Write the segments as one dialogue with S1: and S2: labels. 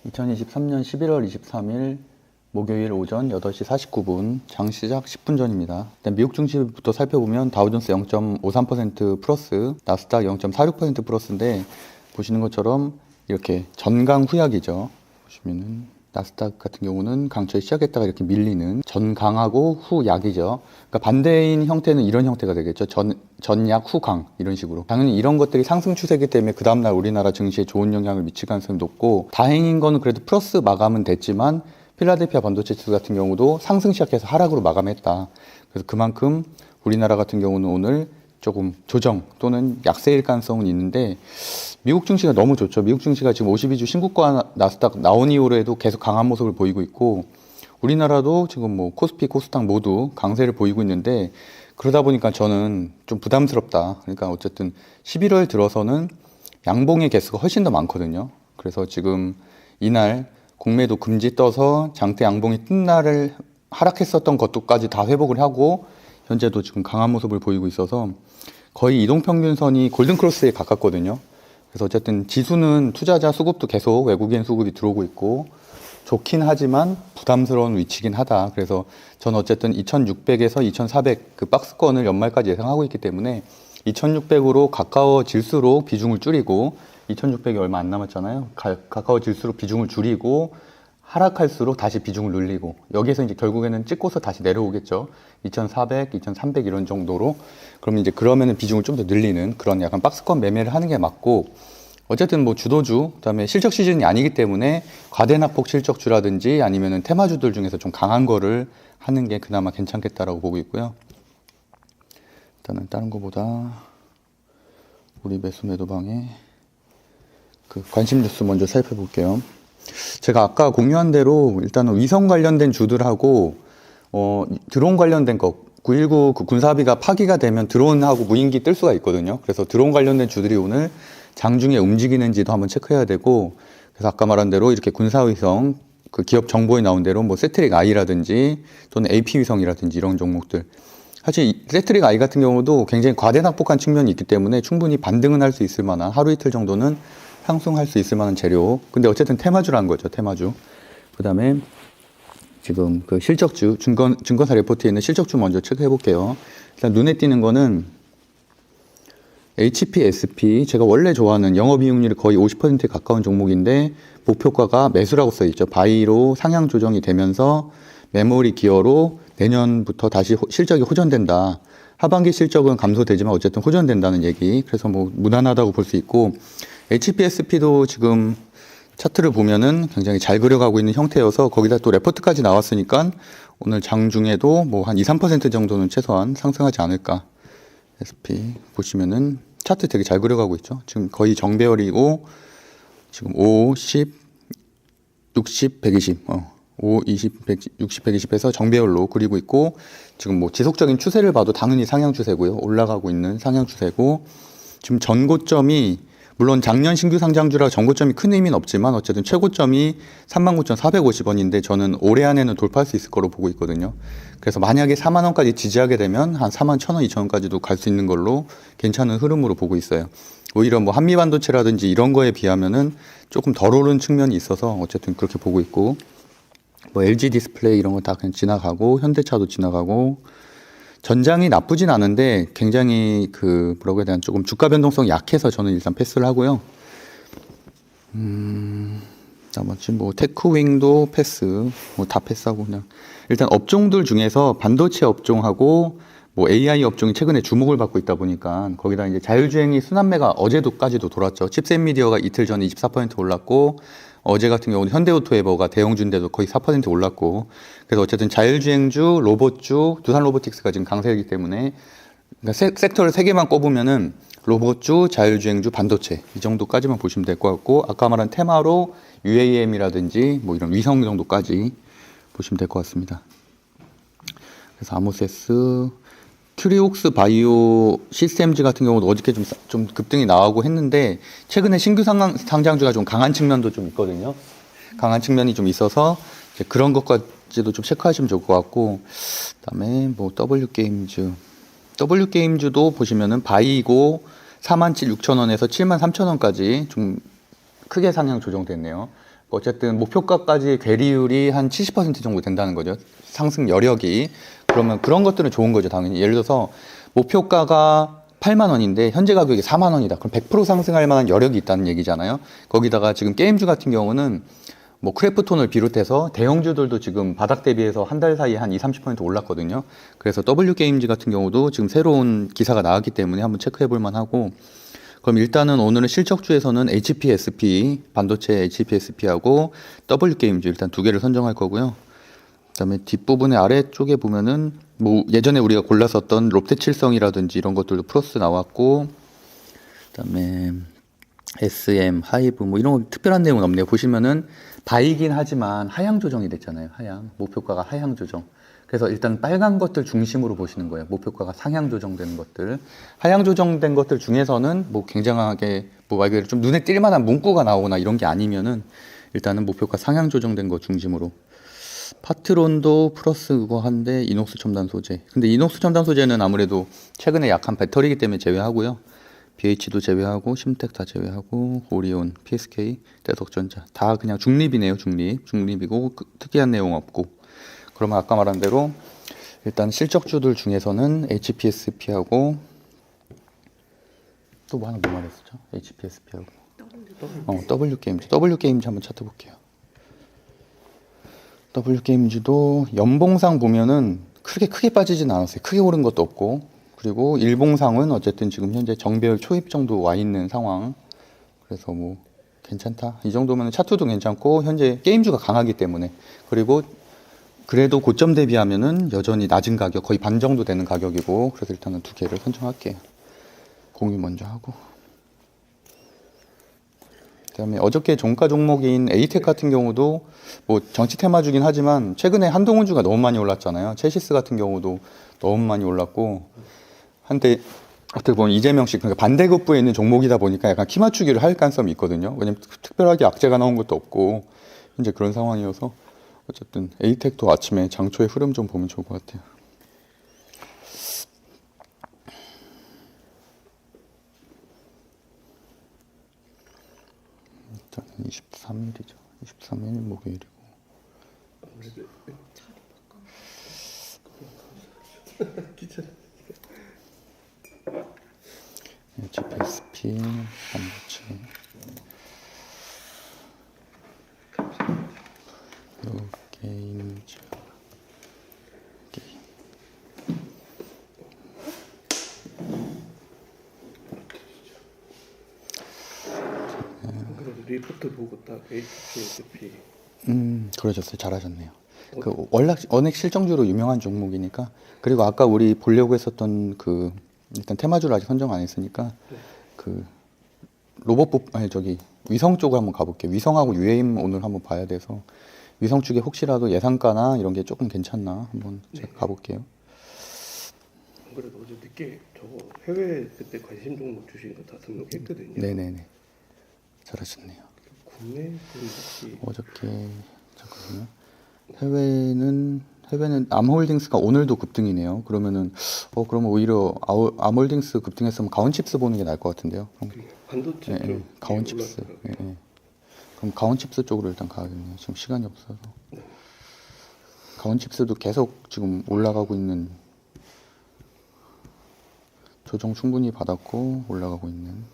S1: 2023년 11월 23일 목요일 오전 8시 49분 장시작 10분 전입니다. 일단 미국 증시부터 살펴보면 다우존스 0.53% 플러스, 나스닥 0.46% 플러스인데 보시는 것처럼 이렇게 전강 후약이죠. 보시면은 나스닥 같은 경우는 강철 시작했다가 이렇게 밀리는 전강하고 후약이죠. 그러니까 반대인 형태는 이런 형태가 되겠죠. 전약 후강 이런 식으로. 당연히 이런 것들이 상승 추세이기 때문에 그 다음날 우리나라 증시에 좋은 영향을 미칠 가능성이 높고, 다행인 거는 그래도 플러스 마감은 됐지만 필라델피아 반도체 지수 같은 경우도 상승 시작해서 하락으로 마감했다. 그래서 그만큼 우리나라 같은 경우는 오늘 조금 조정 또는 약세일 가능성은 있는데, 미국 증시가 너무 좋죠. 미국 증시가 지금 52주 신고가 나스닥 나온 이후로도 계속 강한 모습을 보이고 있고, 우리나라도 지금 뭐 코스피, 코스닥 모두 강세를 보이고 있는데, 그러다 보니까 저는 좀 부담스럽다. 그러니까 어쨌든 11월 들어서는 양봉의 개수가 훨씬 더 많거든요. 그래서 지금 이날 공매도 금지 떠서 장대 양봉이 뜬 날을 하락했었던 것도까지 다 회복을 하고 현재도 지금 강한 모습을 보이고 있어서 거의 이동평균선이 골든크로스에 가깝거든요. 그래서 어쨌든 지수는 투자자 수급도 계속 외국인 수급이 들어오고 있고 좋긴 하지만 부담스러운 위치긴 하다. 그래서 저는 어쨌든 2600에서 2400 그 박스권을 연말까지 예상하고 있기 때문에 2600으로 가까워질수록 비중을 줄이고, 2600이 얼마 안 남았잖아요. 가까워질수록 비중을 줄이고 하락할수록 다시 비중을 늘리고, 여기에서 이제 결국에는 찍고서 다시 내려오겠죠. 2400, 2300 이런 정도로. 그러면은 비중을 좀 더 늘리는 그런 약간 박스권 매매를 하는 게 맞고, 어쨌든 뭐 주도주, 그다음에 실적 시즌이 아니기 때문에 과대납폭 실적주라든지 아니면은 테마주들 중에서 좀 강한 거를 하는 게 그나마 괜찮겠다라고 보고 있고요. 일단은 다른 거보다 우리 매수 매도방에 그 관심 뉴스 먼저 살펴볼게요. 제가 아까 공유한 대로 일단은 위성 관련된 주들하고 드론 관련된 거, 919 그 군사비가 파기가 되면 드론하고 무인기 뜰 수가 있거든요. 그래서 드론 관련된 주들이 오늘 장중에 움직이는지도 한번 체크해야 되고, 그래서 아까 말한 대로 이렇게 군사위성 그 기업 정보에 나온 대로 뭐 세트릭 I라든지 또는 AP 위성이라든지 이런 종목들, 사실 세트릭 I 같은 경우도 굉장히 과대낙폭한 측면이 있기 때문에 충분히 반등은 할 수 있을 만한, 하루 이틀 정도는 상승할 수 있을 만한 재료. 근데 어쨌든 테마주라는 거죠, 테마주. 그 다음에 지금 그 실적주, 증권사 레포트에 있는 실적주 먼저 체크해 볼게요. 일단 눈에 띄는 거는 HPSP, 제가 원래 좋아하는 영업이익률이 거의 50%에 가까운 종목인데, 목표가가 매수라고 써 있죠. 바이로 상향 조정이 되면서 메모리 기어로 내년부터 다시 실적이 호전된다. 하반기 실적은 감소되지만 어쨌든 호전된다는 얘기. 그래서 뭐 무난하다고 볼 수 있고, HPSP도 지금 차트를 보면은 굉장히 잘 그려가고 있는 형태여서 거기다 또 레포트까지 나왔으니까 오늘 장중에도 뭐 한 2, 3% 정도는 최소한 상승하지 않을까. SP 보시면은 차트 되게 잘 그려가고 있죠. 지금 거의 정배열이고 지금 5, 10, 60, 120, 5, 20, 110, 60, 120에서 정배열로 그리고 있고, 지금 뭐 지속적인 추세를 봐도 당연히 상향 추세고요. 올라가고 있는 상향 추세고, 지금 전고점이 물론 작년 신규 상장주라 전고점이 큰 의미는 없지만 어쨌든 최고점이 39,450원인데 저는 올해 안에는 돌파할 수 있을 거로 보고 있거든요. 그래서 만약에 4만 원까지 지지하게 되면 한 4만 1,000원, 2,000원까지도 갈 수 있는 걸로 괜찮은 흐름으로 보고 있어요. 오히려 뭐 한미반도체라든지 이런 거에 비하면은 조금 덜 오른 측면이 있어서 어쨌든 그렇게 보고 있고, 뭐 LG 디스플레이 이런 거 다 그냥 지나가고 현대차도 지나가고, 전장이 나쁘진 않은데 굉장히 그 뭐라고 해야 되나, 조금 주가 변동성이 약해서 저는 일단 패스를 하고요. 나머지 뭐 테크윙도 패스, 뭐 다 패스하고 그냥 일단 업종들 중에서 반도체 업종하고 뭐 AI 업종이 최근에 주목을 받고 있다 보니까 거기다 이제 자율주행이 순환매가 어제도까지도 돌았죠. 칩셋 미디어가 이틀 전에 24% 올랐고, 어제 같은 경우는 현대오토에버가 대형주인데도 거의 4% 올랐고, 그래서 어쨌든 자율주행주, 로봇주, 두산 로보틱스가 지금 강세이기 때문에, 그러니까 섹터를 3개만 꼽으면은 로봇주, 자율주행주, 반도체 이 정도까지만 보시면 될 것 같고, 아까 말한 테마로 UAM이라든지 뭐 이런 위성 정도까지 보시면 될 것 같습니다. 그래서 아모세스, 큐리옥스 바이오 시스템즈 같은 경우도 어저께 좀 급등이 나오고 했는데, 최근에 신규 상장주가 좀 강한 측면도 좀 있거든요. 강한 측면이 좀 있어서 이제 그런 것까지도 좀 체크하시면 좋을 것 같고, 그다음에 뭐 W게임즈도 보시면은 바이고 47,6,000원에서 73,000원까지 좀 크게 상향 조정됐네요. 어쨌든 목표가까지 괴리율이 한 70% 정도 된다는 거죠. 상승 여력이. 그러면 그런 것들은 좋은 거죠, 당연히. 예를 들어서 목표가가 8만 원인데 현재 가격이 4만 원이다. 그럼 100% 상승할 만한 여력이 있다는 얘기잖아요. 거기다가 지금 게임주 같은 경우는 뭐 크래프톤을 비롯해서 대형주들도 지금 바닥 대비해서 한 달 사이에 한 20-30% 올랐거든요. 그래서 W게임즈 같은 경우도 지금 새로운 기사가 나왔기 때문에 한번 체크해 볼 만하고, 그럼 일단은 오늘은 실적주에서는 HPSP, 반도체 HPSP하고 W게임즈 일단 두 개를 선정할 거고요. 그다음에 뒷부분의 아래쪽에 보면은 뭐 예전에 우리가 골랐었던 롯데칠성이라든지 이런 것들도 플러스 나왔고, 그다음에 SM, 하이브 뭐 이런 거 특별한 내용은 없네요. 보시면은 바이긴 하지만 하향 조정이 됐잖아요. 하향. 목표가가 하향 조정. 그래서 일단 빨간 것들 중심으로 보시는 거예요. 목표가가 상향 조정된 것들. 하향 조정된 것들 중에서는 뭐 굉장하게 뭐 말 그대로 좀 눈에 띌 만한 문구가 나오거나 이런 게 아니면은 일단은 목표가 상향 조정된 거 중심으로. 파트론도 플러스 그거 한데 이녹스 첨단 소재. 근데 이녹스 첨단 소재는 아무래도 최근에 약한 배터리이기 때문에 제외하고요. BH도 제외하고 심텍 다 제외하고 오리온, PSK, 대덕전자 다 그냥 중립이네요. 중립이고 특이한 내용 없고. 그러면 아까 말한 대로 일단 실적주들 중에서는 HPSP하고 또 뭐 하나 뭐 말했었죠? HPSP하고 W게임즈 한번 찾아볼게요. W게임즈도 연봉상 보면은 크게 빠지진 않았어요. 크게 오른 것도 없고, 그리고 일봉상은 어쨌든 지금 현재 정배열 초입 정도 와 있는 상황. 그래서 뭐 괜찮다. 이 정도면 차트도 괜찮고 현재 게임주가 강하기 때문에. 그리고 그래도 고점 대비하면은 여전히 낮은 가격, 거의 반 정도 되는 가격이고, 그래서 일단은 두 개를 선정할게요. 공유 먼저 하고. 그다음에 어저께 종가 종목인 에이텍 같은 경우도 뭐 정치 테마주긴 하지만 최근에 한동훈주가 너무 많이 올랐잖아요. 체시스 같은 경우도 너무 많이 올랐고, 한때 어떻게 보면 이재명식 그러니까 반대급부에 있는 종목이다 보니까 약간 키 맞추기를 할 가능성이 있거든요. 왜냐면 특별하게 악재가 나온 것도 없고 현재 그런 상황이어서 어쨌든 에이텍도 아침에 장초의 흐름 좀 보면 좋을 것 같아요. 일단 23일이죠. 23일 목요일이고.
S2: 아무래도 차를 바꿔.
S1: HPSP, 반도체, 게임즈, 게임.
S2: 그럼 리포트 보고 딱 HPSP.
S1: 그러셨어요. 잘하셨네요. 그 워낙 실정주로 유명한 종목이니까. 그리고 아까 우리 보려고 했었던 그 일단 테마주를 아직 선정 안 했으니까
S2: 네.
S1: 그 위성 쪽을 한번 가볼게요. 위성하고 UAM 오늘 한번 봐야 돼서 위성 쪽에 혹시라도 예상가나 이런 게 조금 괜찮나 한번 제가 가볼게요.
S2: 안 그래도 어제 늦게 저거 해외 그때 관심 종목 주신 거 다 등록했거든요.
S1: 네네네. 잘하셨네요.
S2: 국내 분 혹시
S1: 어저께 잠깐만요. 해외는 암홀딩스가 오늘도 급등이네요. 그러면은 그러면 오히려 암홀딩스 급등했으면 가온칩스 보는 게 나을 것 같은데요. 그럼,
S2: 반도체 쪽
S1: 가온칩스. 그럼 가온칩스 쪽으로 일단 가야겠네요. 지금 시간이 없어서.
S2: 네.
S1: 가온칩스도 계속 지금 올라가고 있는, 조정 충분히 받았고 올라가고 있는.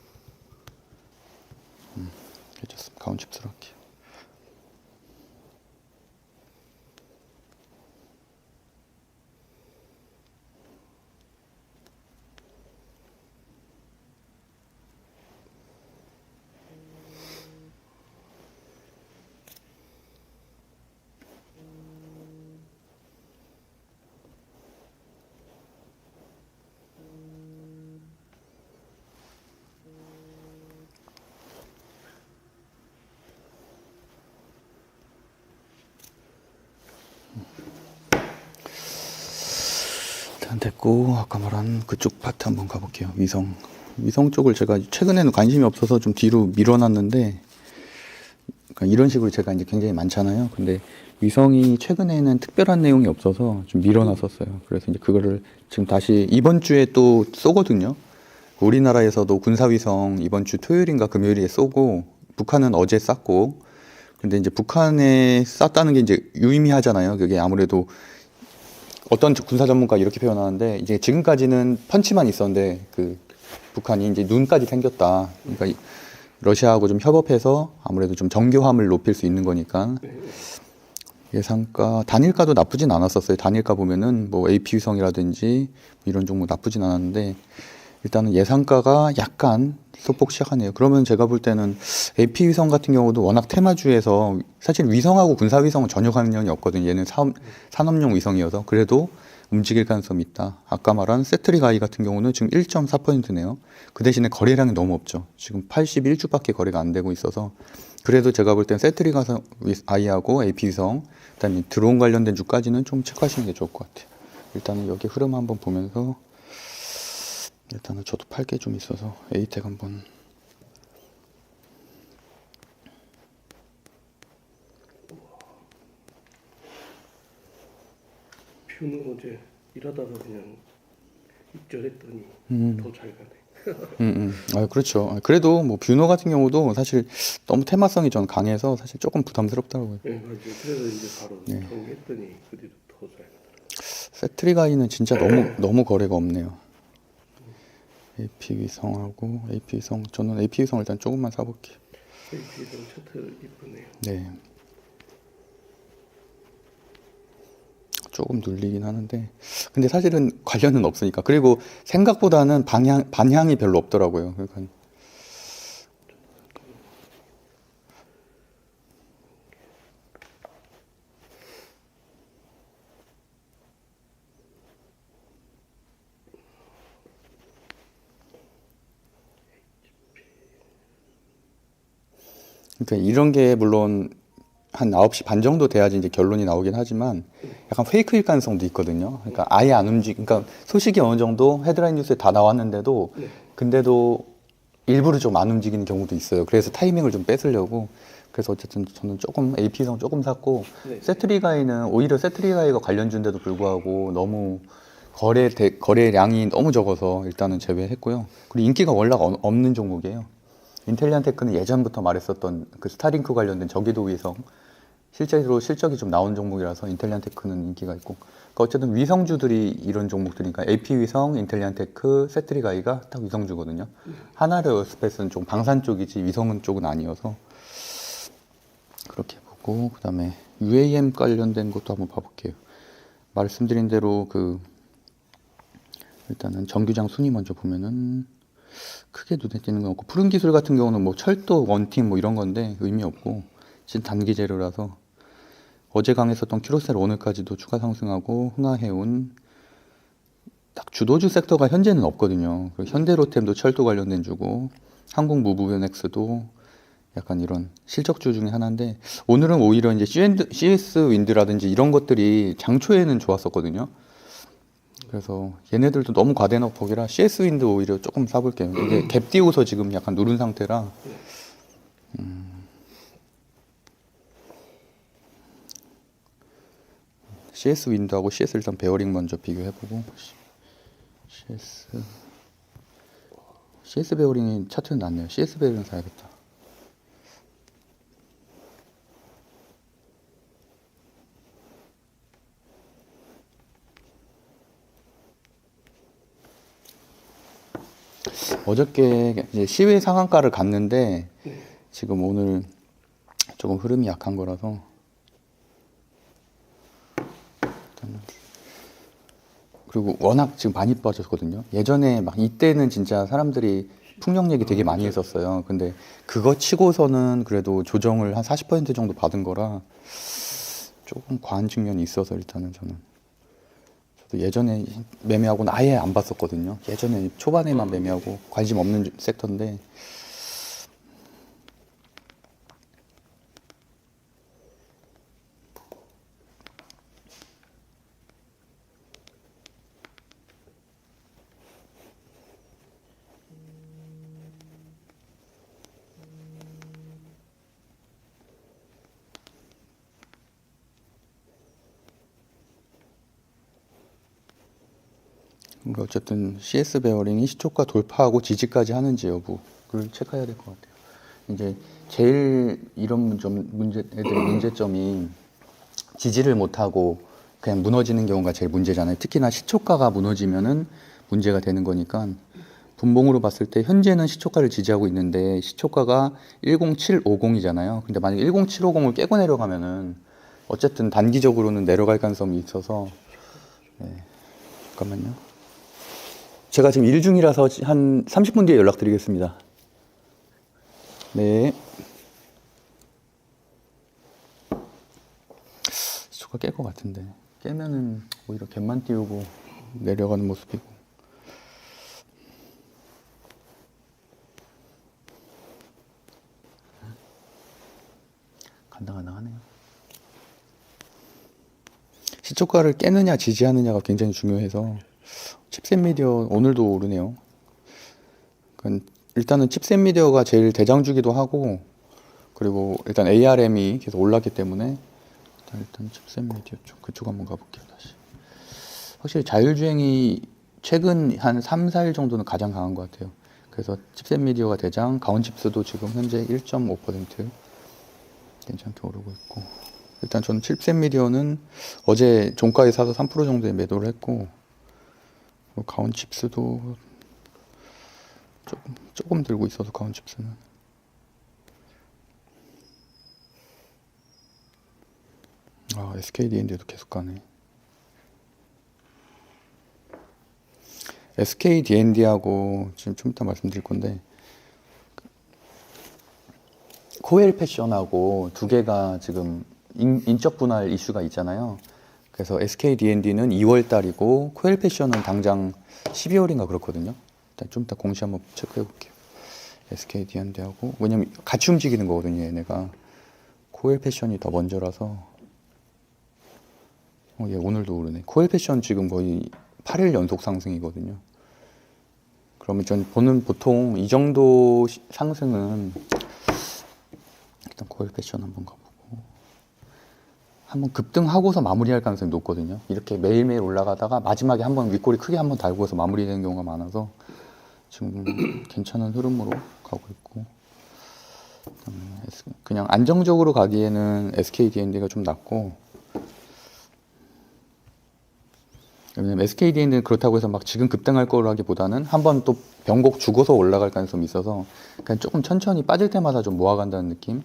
S1: 괜찮습니다. 가온칩스로 할게요. 일단 됐고, 아까 말한 그쪽 파트 한번 가볼게요. 위성 쪽을 제가 최근에는 관심이 없어서 좀 뒤로 밀어놨는데, 그러니까 이런 식으로 제가 이제 굉장히 많잖아요. 근데 위성이 최근에는 특별한 내용이 없어서 좀 밀어놨었어요. 그래서 이제 그거를 지금 다시 이번 주에 또 쏘거든요. 우리나라에서도 군사위성 이번 주 토요일인가 금요일에 쏘고, 북한은 어제 쐈고, 근데 이제 북한에 쐈다는 게 이제 유의미하잖아요. 그게 아무래도 어떤 군사 전문가 이렇게 표현하는데 이제 지금까지는 펀치만 있었는데 그 북한이 이제 눈까지 생겼다. 그러니까 러시아하고 좀 협업해서 아무래도 좀 정교함을 높일 수 있는 거니까 예상가 단일가도 나쁘진 않았었어요. 단일가 보면은 뭐 AP 위성이라든지 이런 종목 나쁘진 않았는데 일단은 예상가가 약간 소폭 시작하네요. 그러면 제가 볼 때는 AP 위성 같은 경우도 워낙 테마주에서 사실 위성하고 군사 위성은 전혀 관련이 없거든요. 얘는 산업용 위성이어서 그래도 움직일 가능성이 있다. 아까 말한 세트리가이 같은 경우는 지금 1.4%네요. 그 대신에 거래량이 너무 없죠. 지금 81주밖에 거래가 안 되고 있어서 그래도 제가 볼 땐 세트리가이하고 AP 위성 그다음에 드론 관련된 주까지는 좀 체크하시는 게 좋을 것 같아요. 일단은 여기 흐름 한번 보면서 일단은 저도 팔 게 좀 있어서 에이텍 한번
S2: 뷰는 어제 일하다가 그냥 입절했더니 더 잘 가네.
S1: 아, 그렇죠. 아, 그래도 뭐 뷰노 같은 경우도 사실 너무 테마성이 전 강해서 사실 조금 부담스럽더라고요.
S2: 네, 맞아요. 그래서 이제 바로 정리했더니 그 뒤로 더 잘 가더라고요.
S1: 세트리가이는 진짜 너무 거래가 없네요. AP 위성하고 AP 위성 저는 AP 위성 일단 조금만 사볼게요.
S2: AP에서 차트 이쁘네요.
S1: 네. 조금 눌리긴 하는데 근데 사실은 관련은 없으니까 그리고 생각보다는 반향이 별로 없더라고요. 그러니까 이런 게 물론 한 9시 반 정도 돼야지 이제 결론이 나오긴 하지만 약간 페이크일 가능성도 있거든요. 그러니까 아예 안 그러니까 소식이 어느 정도 헤드라인 뉴스에 다 나왔는데도 근데도 일부러 좀 안 움직이는 경우도 있어요. 그래서 타이밍을 좀 뺏으려고. 그래서 어쨌든 저는 조금 AP성 조금 샀고 세트리가이는 오히려 세트리가이가 관련주인데도 불구하고 너무 거래량이 너무 적어서 일단은 제외했고요. 그리고 인기가 워낙 없는 종목이에요. 인텔리안테크는 예전부터 말했었던 그 스타링크 관련된 저기도 위성 실제로 실적이 좀 나온 종목이라서 인텔리안테크는 인기가 있고 그러니까 어쨌든 위성주들이 이런 종목들이니까 AP 위성, 인텔리안테크, 세트리가이가 딱 위성주거든요. 하나레어스페이스는 좀 방산 쪽이지 위성은 쪽은 아니어서 그렇게 보고 그다음에 UAM 관련된 것도 한번 봐볼게요. 말씀드린 대로 그 일단은 정규장 순위 먼저 보면은 크게 눈에 띄는 건 없고 푸른 기술 같은 경우는 뭐 철도 원팀 뭐 이런 건데 의미 없고 지금 단기 재료라서 어제 강했었던 큐로셀 오늘까지도 추가 상승하고 흥하해운 딱 주도주 섹터가 현재는 없거든요. 그리고 현대로템도 철도 관련된 주고 한국무브유넥스도 약간 이런 실적주 중에 하나인데 오늘은 오히려 이제 CS 윈드라든지 이런 것들이 장초에는 좋았었거든요. 그래서 얘네들도 너무 과대나 보기라 CS 윈드 오히려 조금 사볼게요. 이게 갭 띄우서 지금 약간 누른 상태라 CS 윈드하고 CS 일단 베어링 먼저 비교해보고 CS 베어링이 차트는 낫네요. CS 베어링 사야겠다. 어저께 이제 시외 상한가를 갔는데 지금 오늘 조금 흐름이 약한 거라서 그리고 워낙 지금 많이 빠졌거든요. 예전에 막 이때는 진짜 사람들이 풍력 얘기 되게 많이 했었어요. 근데 그거 치고서는 그래도 조정을 한 40% 정도 받은 거라 조금 과한 측면이 있어서 일단은 저도 예전에 매매하고는 아예 안 봤었거든요. 예전에 초반에만 매매하고 관심 없는 섹터인데 그러니까 어쨌든 CS 베어링이 시초가 돌파하고 지지까지 하는지 여부를 체크해야 될 것 같아요. 이제 제일 이런 애들 문제점이 지지를 못하고 그냥 무너지는 경우가 제일 문제잖아요. 특히나 시초가가 무너지면은 문제가 되는 거니까 분봉으로 봤을 때 현재는 시초가를 지지하고 있는데 시초가가 10750이잖아요. 근데 만약 10750을 깨고 내려가면은 어쨌든 단기적으로는 내려갈 가능성이 있어서 네. 잠깐만요. 제가 지금 일 중이라서 한 30분 뒤에 연락드리겠습니다. 네. 시초가 깰 것 같은데 깨면은 오히려 갭만 띄우고 내려가는 모습이고 간당간당하네요. 시초가를 깨느냐 지지하느냐가 굉장히 중요해서 칩셋 미디어 오늘도 오르네요. 그러니까 일단은 칩셋 미디어가 제일 대장주기도 하고 그리고 일단 ARM이 계속 올랐기 때문에 일단 칩셋 미디어 쪽 그쪽 한번 가볼게요. 다시 확실히 자율주행이 최근 한 3, 4일 정도는 가장 강한 것 같아요. 그래서 칩셋 미디어가 대장, 가온칩스도 지금 현재 1.5% 괜찮게 오르고 있고 일단 저는 칩셋 미디어는 어제 종가에 사서 3% 정도에 매도를 했고 가온칩스도 조금 들고 있어서 가온칩스는 SKDND도 계속 가네. SKDND하고 지금 좀 이따 말씀드릴 건데 코엘 패션하고 두 개가 지금 인적 분할 이슈가 있잖아요. 그래서 SKDND는 2월 달이고 코엘 패션은 당장 12월인가 그렇거든요. 일단 좀 이따 공시 한번 체크해 볼게요. SKDND하고 왜냐면 같이 움직이는 거거든요. 얘네가 코엘 패션이 더 먼저라서 얘 오늘도 오르네. 코엘 패션 지금 거의 8일 연속 상승이거든요. 그러면 전 보통 이 정도 상승은 일단 코엘 패션 한번 가보고 한번 급등하고서 마무리할 가능성이 높거든요. 이렇게 매일매일 올라가다가 마지막에 한번 윗꼬리 크게 한번 달고서 마무리되는 경우가 많아서 지금 괜찮은 흐름으로 가고 있고 그냥 안정적으로 가기에는 SKDND가 좀 낫고 왜냐면 SKDND는 그렇다고 해서 막 지금 급등할 거라기보다는 한번 또 변곡 주고서 올라갈 가능성이 있어서 그냥 조금 천천히 빠질 때마다 좀 모아간다는 느낌.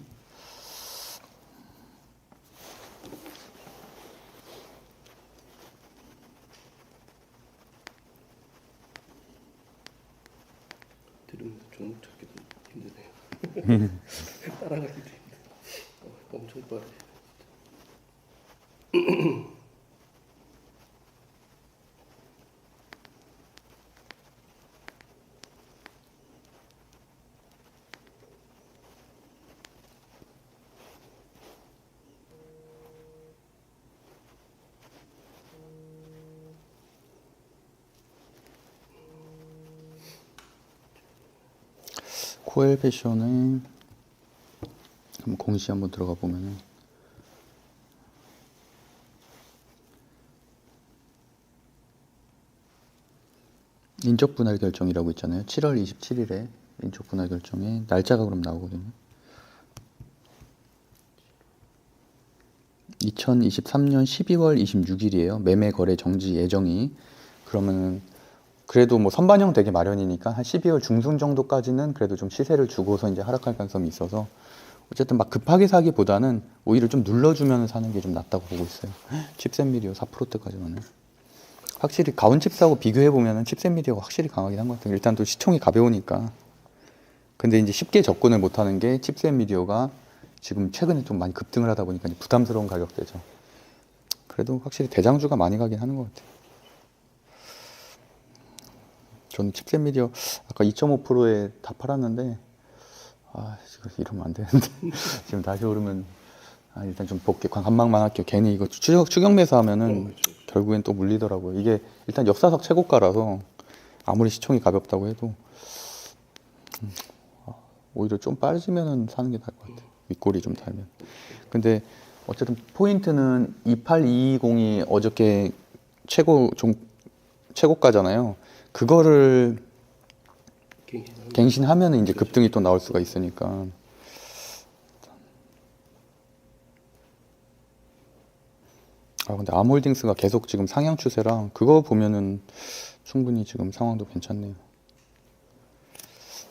S2: 들으면서 종목 찾기도 힘드네요. 따라가기도 힘들어. 엄청 빠르.
S1: 코엘 패션의 공시 한번 들어가 보면은 인적 분할 결정이라고 있잖아요. 7월 27일에 인적 분할 결정에 날짜가 그럼 나오거든요. 2023년 12월 26일이에요. 매매 거래 정지 예정이. 그러면은 그래도 뭐 선반영 되게 마련이니까 한 12월 중순 정도까지는 그래도 좀 시세를 주고서 이제 하락할 가능성이 있어서 어쨌든 막 급하게 사기보다는 오히려 좀 눌러주면 사는 게 좀 낫다고 보고 있어요. 칩셋 미디어 4%대까지 가네. 확실히 가온칩스하고 비교해 보면은 칩셋 미디어가 확실히 강하긴 한 것 같아요. 일단 또 시총이 가벼우니까. 근데 이제 쉽게 접근을 못하는 게 칩셋 미디어가 지금 최근에 좀 많이 급등을 하다 보니까 이제 부담스러운 가격대죠. 그래도 확실히 대장주가 많이 가긴 하는 것 같아요. 저는 칩셋 미디어 아까 2.5%에 다 팔았는데 이러면 안 되는데 지금 다시 오르면 일단 좀 볼게 관망만 할게요. 괜히 이거 추격 매수하면은 결국엔 또 물리더라고요. 이게 일단 역사상 최고가라서 아무리 시총이 가볍다고 해도 오히려 좀 빠지면은 사는 게 나을 것 같아요. 윗골이 좀 달면. 근데 어쨌든 포인트는 28220이 어저께 최고가잖아요. 그거를 갱신하면 이제 급등이 또 나올 수가 있으니까 근데 암홀딩스가 계속 지금 상향 추세라 그거 보면은 충분히 지금 상황도 괜찮네요.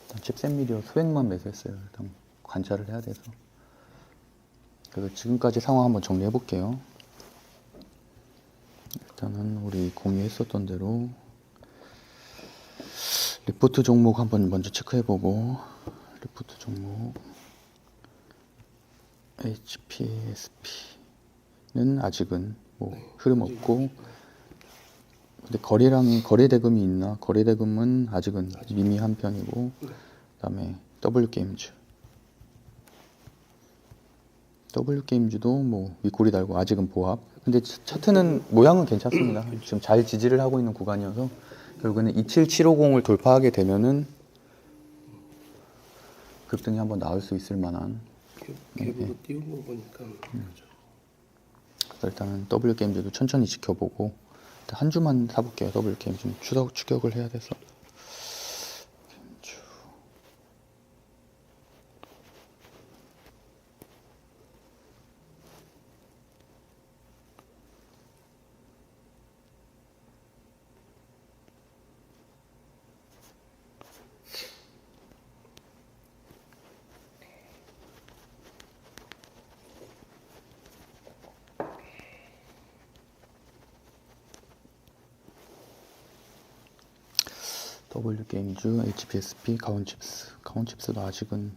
S1: 일단 칩셋 미디어 소액만 매수했어요. 일단 관찰을 해야 돼서. 그래서 지금까지 상황 한번 정리해 볼게요. 일단은 우리 공유했었던 대로 리포트 종목 한번 먼저 체크해 보고, 리포트 종목 HPSP는 아직은 뭐 흐름 없고, 근데 거래 대금이 있나? 거래 대금은 아직은 미미한 편이고, 그다음에 W게임즈도 뭐 윗꼬리 달고 아직은 보합. 근데 차트는 모양은 괜찮습니다. 지금 잘 지지를 하고 있는 구간이어서 결국에는 27750을 돌파하게 되면은 급등이 한번 나올 수 있을 만한.
S2: 갭으로 띄운 거 보니까 그죠.
S1: 그래서 일단은 W게임즈도 천천히 지켜보고 일단 한 주만 사볼게요. W게임즈는 추격을 해야 돼서. W게임즈, HPSP, 가온칩스도 아직은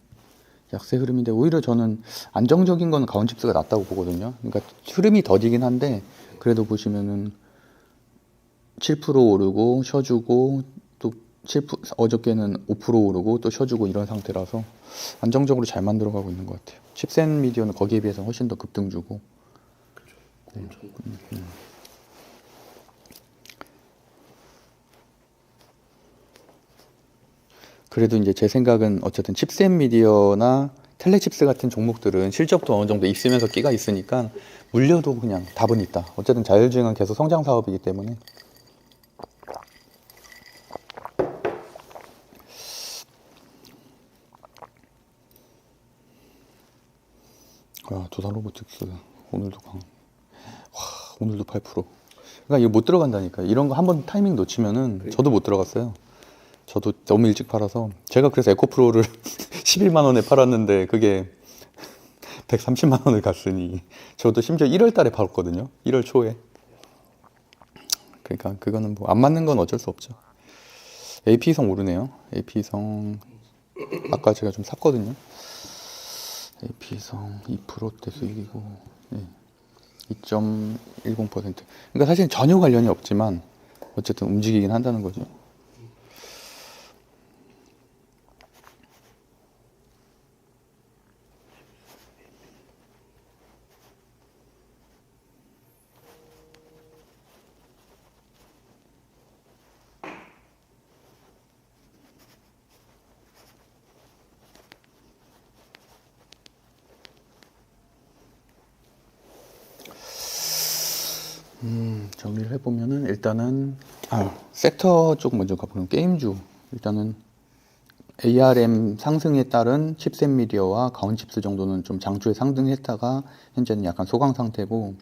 S1: 약세 흐름인데 오히려 저는 안정적인 건 가온칩스가 낫다고 보거든요. 그러니까 흐름이 더디긴 한데 그래도 보시면은 7% 오르고 쉬어주고 또 7% 어저께는 5% 오르고 또 쉬어주고 이런 상태라서 안정적으로 잘 만들어가고 있는 것 같아요. 칩셋 미디어는 거기에 비해서 훨씬 더 급등 주고.
S2: 그죠. 엄청
S1: 그래도 이제 제 생각은 어쨌든 칩셋 미디어나 텔레칩스 같은 종목들은 실적도 어느 정도 있으면서 끼가 있으니까 물려도 그냥 답은 있다. 어쨌든 자율주행은 계속 성장 사업이기 때문에. 두산 로보틱스 오늘도 오늘도 8%. 그러니까 이거 못 들어간다니까. 이런 거 한번 타이밍 놓치면은 저도 못 들어갔어요. 저도 너무 일찍 팔아서 제가 그래서 에코프로를 11만 원에 팔았는데 그게 130만 원을 갔으니 저도 심지어 1월 달에 팔았거든요. 1월 초에. 그러니까 그거는 뭐 안 맞는 건 어쩔 수 없죠. AP성 오르네요. AP성 아까 제가 좀 샀거든요. AP성 2%대 수익이고 2.10%. 그러니까 사실 전혀 관련이 없지만 어쨌든 움직이긴 한다는 거죠. 정리를 해보면은 일단은 섹터 쪽 먼저 가보면 게임주 일단은 ARM 상승에 따른 칩셋 미디어와 가온칩스 정도는 좀 장초에 상승했다가 현재는 약간 소강 상태고,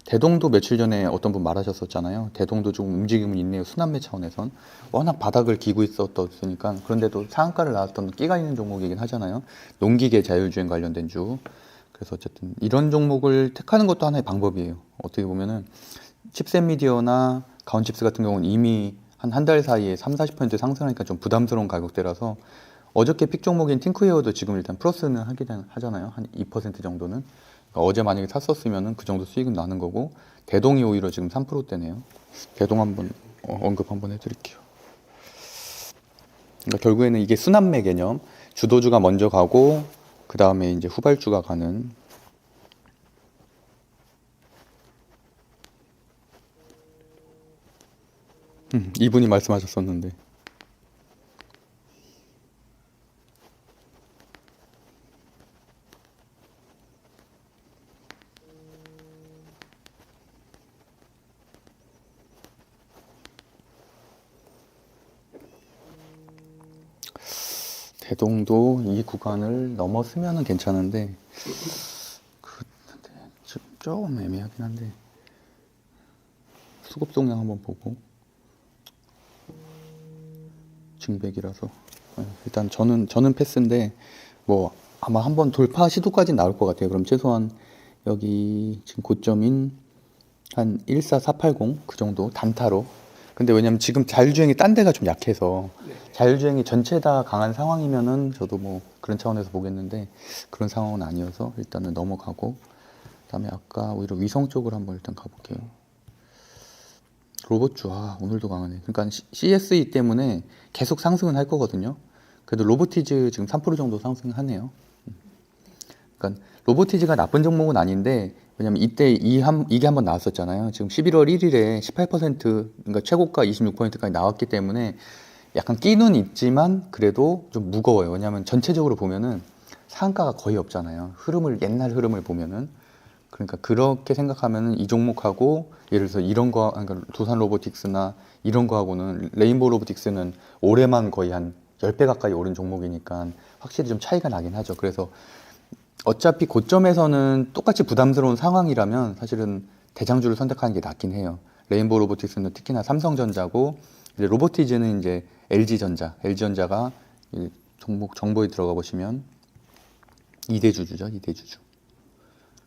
S1: 대동도 며칠 전에 어떤 분 말하셨었잖아요. 대동도 좀 움직임은 있네요. 순환매 차원에선 워낙 바닥을 기고 있었으니까. 그런데도 상한가를 나왔던 끼가 있는 종목이긴 하잖아요. 농기계 자율주행 관련된 주. 그래서 어쨌든 이런 종목을 택하는 것도 하나의 방법이에요. 어떻게 보면은 칩셋 미디어나 가온칩스 같은 경우는 이미 한 달 사이에 30-40% 상승하니까 좀 부담스러운 가격대라서, 어저께 픽 종목인 팅크웨어도 지금 일단 플러스는 하잖아요. 한 2% 정도는. 그러니까 어제 만약에 샀었으면은 그 정도 수익은 나는 거고, 대동이 오히려 지금 3%대네요. 대동 한번 언급 한번 해드릴게요. 그러니까 결국에는 이게 순환매 개념, 주도주가 먼저 가고 그 다음에 이제 후발주가 가는. 이분이 말씀하셨었는데. 대동도 이 구간을 넘었으면 괜찮은데 조금 애매하긴 한데, 수급 동향 한번 보고 증백이라서 일단 저는 패스인데 뭐 아마 한번 돌파 시도까지 나올 것 같아요. 그럼 최소한 여기 지금 고점인 한 14480 그 정도 단타로. 근데 왜냐면 지금 자율주행이 딴 데가 좀 약해서 자율주행이 전체 다 강한 상황이면은 저도 뭐 그런 차원에서 보겠는데 그런 상황은 아니어서 일단은 넘어가고, 그다음에 아까 오히려 위성 쪽으로 한번 일단 가볼게요. 로봇주 오늘도 강하네. 그러니까 CSE 때문에 계속 상승은 할 거거든요. 그래도 로보티즈 지금 3% 정도 상승하네요. 그러니까 로보티즈가 나쁜 종목은 아닌데, 왜냐면 이때 이게 한번 나왔었잖아요. 지금 11월 1일에 18% 그러니까 최고가 26%까지 나왔기 때문에 약간 끼는 있지만 그래도 좀 무거워요. 왜냐면 전체적으로 보면은 상한가가 거의 없잖아요. 옛날 흐름을 보면은. 그러니까 그렇게 생각하면은 이 종목하고 예를 들어서 이런 거, 그러니까 두산 로보틱스나 이런 거하고는, 레인보우 로보틱스는 올해만 거의 한 10배 가까이 오른 종목이니까 확실히 좀 차이가 나긴 하죠. 그래서 어차피 고점에서는 똑같이 부담스러운 상황이라면 사실은 대장주를 선택하는 게 낫긴 해요. 레인보우 로보틱스는 특히나 삼성전자고, 이제 로보티즈는 이제 LG전자가 종목 정보에 들어가 보시면 2대주주죠, 2대주주.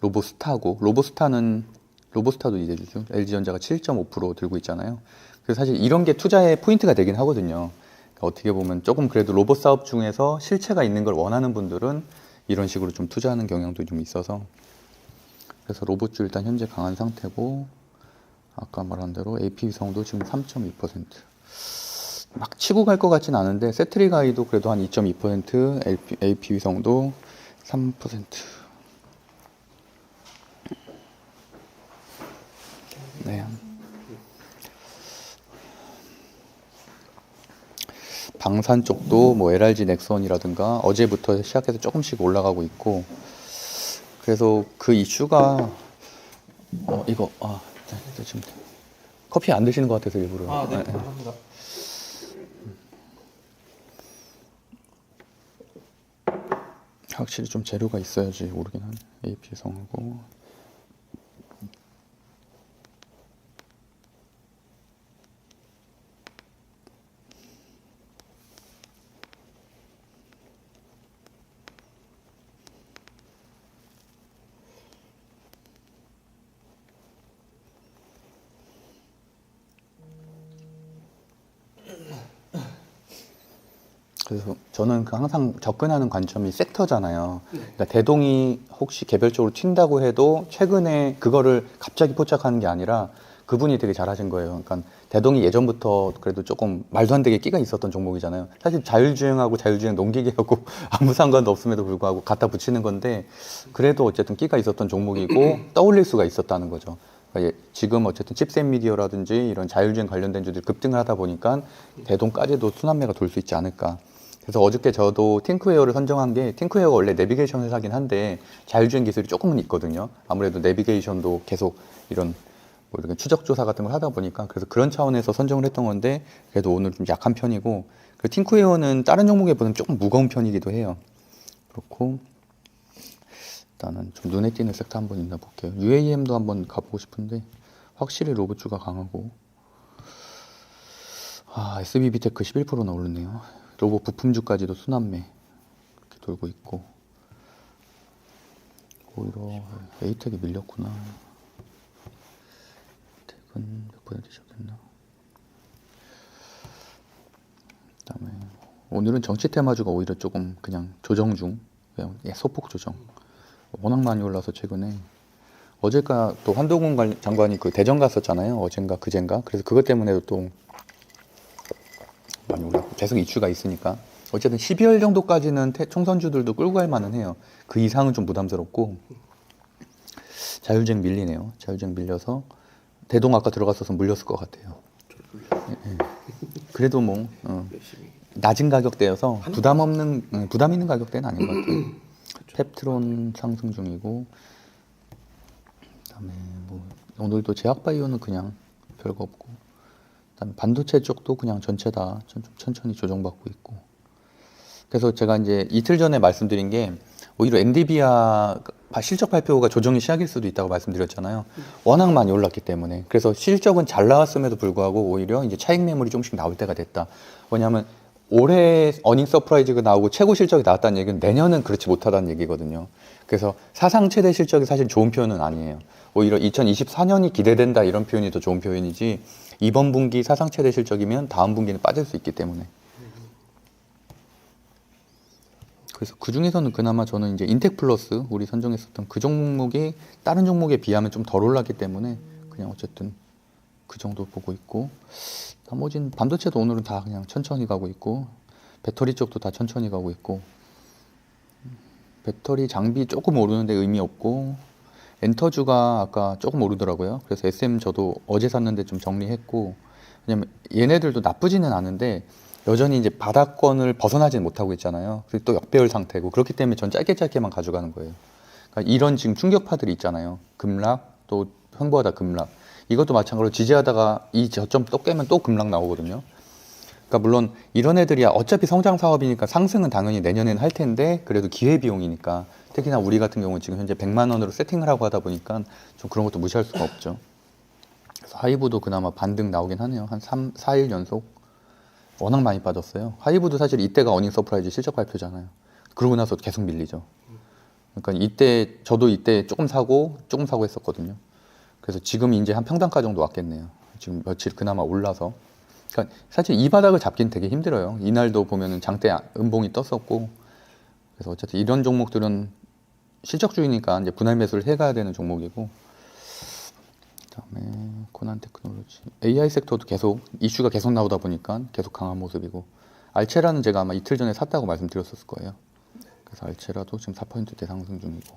S1: 로보스타도 2대주주. LG전자가 7.5% 들고 있잖아요. 그래서 사실 이런 게 투자의 포인트가 되긴 하거든요. 그러니까 어떻게 보면 조금 그래도 로봇 사업 중에서 실체가 있는 걸 원하는 분들은 이런 식으로 좀 투자하는 경향도 좀 있어서, 그래서 로봇주 일단 현재 강한 상태고, 아까 말한 대로 AP위성도 지금 3.2%. 막 치고 갈 것 같진 않은데 세트리가이도 그래도 한 2.2%, AP위성도 3%. 네. 방산 쪽도 뭐 LRG 넥선이라든가 어제부터 시작해서 조금씩 올라가고 있고, 그래서 그 이슈가 지금 커피 안 드시는 것 같아서 일부러.
S2: 네, 감사합니다.
S1: 확실히 좀 재료가 있어야지 오르긴 하네. AP성하고. 그래서 저는 항상 접근하는 관점이 섹터잖아요. 그러니까 대동이 혹시 개별적으로 튄다고 해도 최근에 그거를 갑자기 포착하는 게 아니라 그분이 되게 잘하신 거예요. 그러니까 대동이 예전부터 그래도 조금 말도 안 되게 끼가 있었던 종목이잖아요. 사실 자율주행하고 자율주행 농기계하고 아무 상관도 없음에도 불구하고 갖다 붙이는 건데, 그래도 어쨌든 끼가 있었던 종목이고 떠올릴 수가 있었다는 거죠. 그러니까 지금 어쨌든 칩셋 미디어라든지 이런 자율주행 관련된 주들이 급등을 하다 보니까 대동까지도 순환매가 돌 수 있지 않을까. 그래서 어저께 저도 팅크웨어를 선정한 게, 팅크웨어가 원래 내비게이션 회사긴 한데 자율주행 기술이 조금은 있거든요. 아무래도 내비게이션도 계속 이런 뭐 이렇게 추적 조사 같은 걸 하다 보니까, 그래서 그런 차원에서 선정을 했던 건데, 그래도 오늘 좀 약한 편이고, 그 팅크웨어는 다른 종목에 보면 조금 무거운 편이기도 해요. 그렇고 일단은 좀 눈에 띄는 섹터 한번 있나 볼게요. UAM도 한번 가보고 싶은데 확실히 로봇주가 강하고, SBB테크 11%나 오르네요. 로봇 부품주까지도 순환매 이렇게 돌고 있고, 오히려 에이텍이 밀렸구나. 에이텍은 몇 퍼센트 시작했나? 그다음에 오늘은 정치 테마주가 오히려 조금 그냥 조정 중, 그냥 소폭 조정. 워낙 많이 올라서 최근에. 어제가 또 한동훈 장관이 그 대전 갔었잖아요. 어젠가 그젠가. 그래서 그것 때문에도 또 많이 올랐고, 계속 이슈가 있으니까. 어쨌든 12월 정도까지는 총선주들도 끌고 갈 만은 해요. 그 이상은 좀 부담스럽고. 자율주행 밀리네요. 자율주행 밀려서 대동 아까 들어갔어서 물렸을 것 같아요. 예. 그래도 뭐 낮은 가격대여서 부담 있는 가격대는 아닌 것 같아요. 펩트론 상승 중이고, 그다음에 뭐 오늘도 제약바이오는 그냥 별거 없고, 그다음에 반도체 쪽도 그냥 전체 다 좀 천천히 조정받고 있고. 그래서 제가 이제 이틀 전에 말씀드린 게, 오히려 엔비디아 실적 발표가 조정이 시작일 수도 있다고 말씀드렸잖아요. 워낙 많이 올랐기 때문에. 그래서 실적은 잘 나왔음에도 불구하고 오히려 이제 차익 매물이 조금씩 나올 때가 됐다. 왜냐하면 올해 어닝 서프라이즈가 나오고 최고 실적이 나왔다는 얘기는 내년은 그렇지 못하다는 얘기거든요. 그래서 사상 최대 실적이 사실 좋은 표현은 아니에요. 오히려 2024년이 기대된다 이런 표현이 더 좋은 표현이지 이번 분기 사상 최대 실적이면 다음 분기는 빠질 수 있기 때문에. 그래서 그 중에서는 그나마 저는 이제 인텍플러스 우리 선정했었던 그 종목이 다른 종목에 비하면 좀 덜 올랐기 때문에 그냥 어쨌든 그 정도 보고 있고 나머지는 반도체도 오늘은 다 그냥 천천히 가고 있고 배터리 쪽도 다 천천히 가고 있고 배터리 장비 조금 오르는데 의미 없고 엔터주가 아까 조금 오르더라고요. 그래서 SM 저도 어제 샀는데 좀 정리했고 왜냐면 얘네들도 나쁘지는 않은데 여전히 이제 바닥권을 벗어나지는 못하고 있잖아요. 그리고 또 역배열 상태고 그렇기 때문에 전 짧게만 가져가는 거예요. 그러니까 이런 지금 충격파들이 있잖아요. 급락 또 횡보하다 급락 이것도 마찬가지로 지지하다가 이 저점 또 깨면 또 급락 나오거든요. 그러니까 물론 이런 애들이야 어차피 성장 사업이니까 상승은 당연히 내년에는 할 텐데 그래도 기회비용이니까 특히나 우리 같은 경우는 지금 현재 100만 원으로 세팅을 하고 하다 보니까 좀 그런 것도 무시할 수가 없죠. 그래서 하이브도 그나마 반등 나오긴 하네요. 한 3, 4일 연속 워낙 많이 빠졌어요. 하이브도 사실 이때가 어닝 서프라이즈 실적 발표잖아요. 그러고 나서 계속 밀리죠. 그러니까 이때 저도 이때 조금 사고 했었거든요. 그래서 지금 이제 한 평단가 정도 왔겠네요. 지금 며칠 그나마 올라서. 그러니까 사실 이 바닥을 잡긴 되게 힘들어요. 이날도 보면은 장대 음봉이 떴었고. 그래서 어쨌든 이런 종목들은 실적주의니까 이제 분할 매수를 해가야 되는 종목이고. 그다음에 코난 테크놀로지, AI 섹터도 계속 이슈가 계속 나오다 보니까 계속 강한 모습이고. 알체라는 제가 아마 이틀 전에 샀다고 말씀드렸었을 거예요. 그래서 알체라도 지금 4%대 상승 중이고.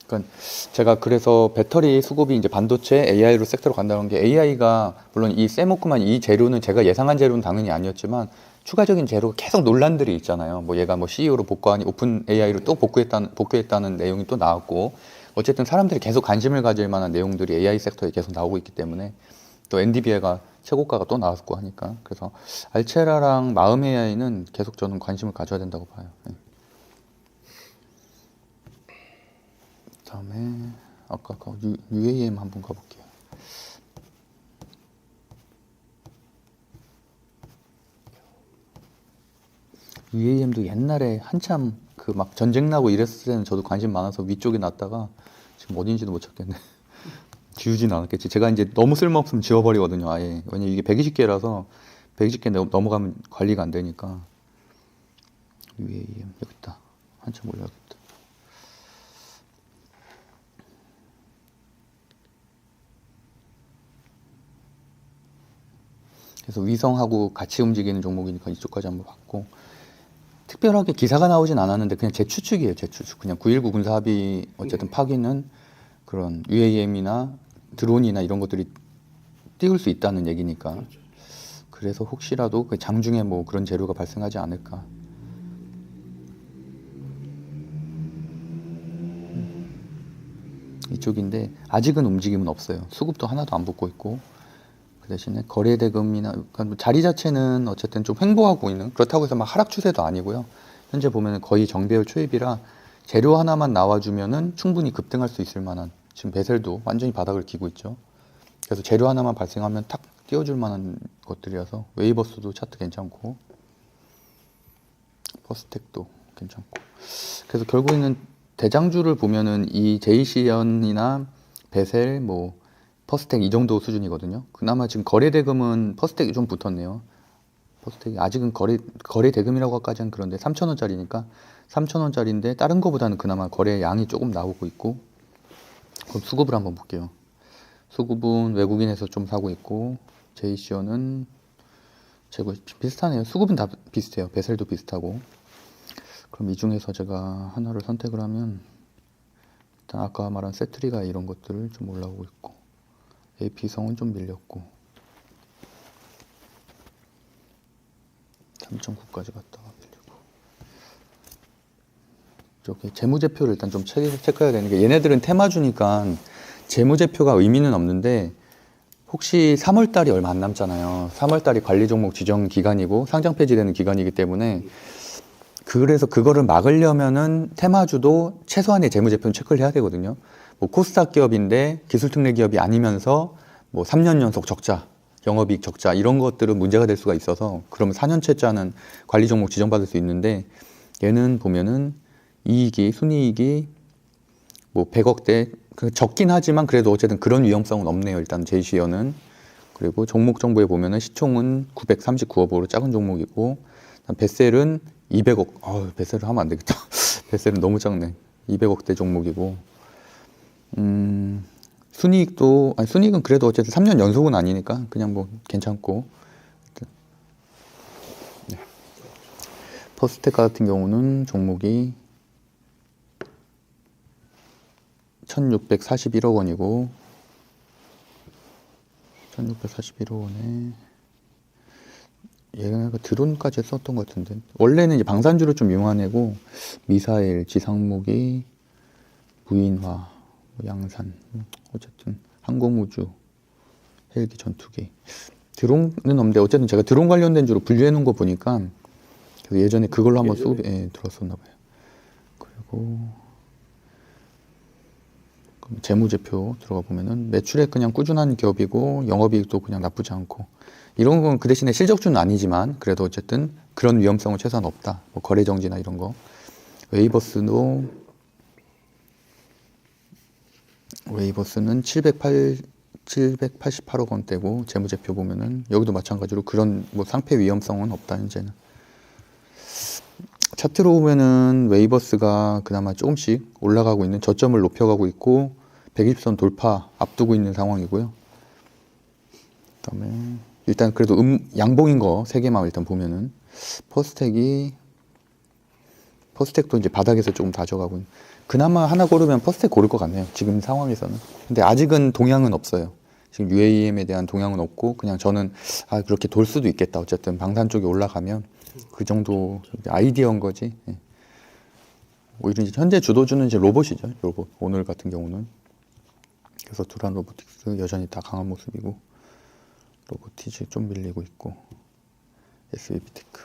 S1: 그러니까 제가 그래서 배터리 수급이 이제 반도체 AI로 섹터로 간다는 게 AI가 물론 이 세모크만 이 재료는 제가 예상한 재료는 당연히 아니었지만 추가적인 재료 계속 논란들이 있잖아요. 뭐 얘가 뭐 CEO로 복구하니 오픈 AI로 또 복귀했다는 내용이 또 나왔고 어쨌든 사람들이 계속 관심을 가질 만한 내용들이 AI 섹터에 계속 나오고 있기 때문에 또 NDVI가 최고가가 또 나왔고 하니까 그래서 알체라랑 마음 AI는 계속 저는 관심을 가져야 된다고 봐요. 네. 그다음에 아까 UAM 한번 가볼게요. UAM도 옛날에 한참 그 막 전쟁 나고 이랬을 때는 저도 관심 많아서 위쪽에 놨다가 지금 어딘지도 못 찾겠네. 지우진 않았겠지. 제가 이제 너무 쓸모없으면 지워버리거든요. 아예. 왜냐면 이게 120개라서 120개 넘어가면 관리가 안 되니까. UAM 여기 있다. 한참 올려야겠다. 그래서 위성하고 같이 움직이는 종목이니까 이쪽까지 한번 봤고 특별하게 기사가 나오진 않았는데 그냥 제 추측이에요. 제 추측. 그냥 9.19 군사합의 어쨌든 파기는 그런 UAM이나 드론이나 이런 것들이 띄울 수 있다는 얘기니까
S2: 그렇죠.
S1: 그래서 혹시라도 그 장중에 뭐 그런 재료가 발생하지 않을까. 이쪽인데 아직은 움직임은 없어요. 수급도 하나도 안 붙고 있고 그 대신에 거래대금이나 그러니까 뭐 자리 자체는 어쨌든 좀 횡보하고 있는 그렇다고 해서 막 하락 추세도 아니고요. 현재 보면은 거의 정배열 초입이라 재료 하나만 나와주면은 충분히 급등할 수 있을 만한 지금 베셀도 완전히 바닥을 기고 있죠. 그래서 재료 하나만 발생하면 탁 띄워줄 만한 것들이라서 웨이버스도 차트 괜찮고 퍼스텍도 괜찮고 그래서 결국에는 대장주를 보면은 이 제이시연이나 베셀 뭐 퍼스텍 이 정도 수준이거든요. 그나마 지금 거래대금은 퍼스텍이 좀 붙었네요. 퍼스텍이 아직은 거래대금이라고 하기까지는 그런데 3,000원짜리니까 3,000원짜리인데 다른 거보다는 그나마 거래 양이 조금 나오고 있고 그럼 수급을 한번 볼게요. 수급은 외국인에서 좀 사고 있고 제이시언은 재고 비슷하네요. 수급은 다 비슷해요. 베셀도 비슷하고 그럼 이 중에서 제가 하나를 선택을 하면 일단 아까 말한 세트리가 이런 것들을 좀 올라오고 있고 AP성은 좀 밀렸고 3.9까지 갔다가 밀리고 저기 재무제표를 일단 좀 체크해야 되는 게 얘네들은 테마주니까 재무제표가 의미는 없는데 혹시 3월달이 얼마 안 남잖아요. 3월달이 관리 종목 지정 기간이고 상장 폐지되는 기간이기 때문에 그래서 그거를 막으려면은 테마주도 최소한의 재무제표는 체크를 해야 되거든요. 뭐 코스닥 기업인데 기술특례 기업이 아니면서 뭐 3년 연속 적자, 영업이익 적자 이런 것들은 문제가 될 수가 있어서 그러면 4년째짜는 관리 종목 지정받을 수 있는데 얘는 보면은 이익이 순이익이 뭐 100억대 적긴 하지만 그래도 어쨌든 그런 위험성은 없네요. 일단 제시어는. 그리고 종목 정보에 보면은 시총은 939억으로 작은 종목이고 베셀은 200억. 베셀을 하면 안 되겠다. 베셀은 너무 작네. 200억대 종목이고. 순이익도 순이익은 그래도 어쨌든 3년 연속은 아니니까 그냥 뭐 괜찮고. 네. 퍼스텍 같은 경우는 종목이 1641억 원이고 1641억 원에 얘가 드론까지 썼던 것 같은데 원래는 이제 방산주로 좀 유명한 애고 미사일, 지상무기, 무인화, 양산 어쨌든 항공우주, 헬기, 전투기 드론은 없는데 어쨌든 제가 드론 관련된 주로 분류해 놓은 거 보니까 예전에 그걸로 한번 들었었나 봐요. 그리고 재무제표 들어가 보면은 매출액 그냥 꾸준한 기업이고 영업이익도 그냥 나쁘지 않고 이런 건 그 대신에 실적주는 아니지만 그래도 어쨌든 그런 위험성은 최소한 없다. 뭐 거래정지나 이런 거. 웨이버스는 788억 원대고 재무제표 보면은 여기도 마찬가지로 그런 뭐 상패 위험성은 없다 현재는. 차트로 보면은 웨이버스가 그나마 조금씩 올라가고 있는 저점을 높여가고 있고 120선 돌파 앞두고 있는 상황이고요. 그다음에 일단 그래도 양봉인 거 세 개만 일단 보면은 퍼스텍도 이제 바닥에서 조금 다져가고 있는. 그나마 하나 고르면 퍼스텍 고를 것 같네요. 지금 상황에서는. 근데 아직은 동향은 없어요. 지금 UAM에 대한 동향은 없고 그냥 저는 그렇게 돌 수도 있겠다. 어쨌든 방산 쪽에 올라가면 그 정도 아이디어인 거지. 예. 오히려 이제 현재 주도주는 이제 로봇이죠. 로봇. 오늘 같은 경우는. 그래서 두란 로보틱스 여전히 다 강한 모습이고 로보티즈 좀 밀리고 있고 SBT크.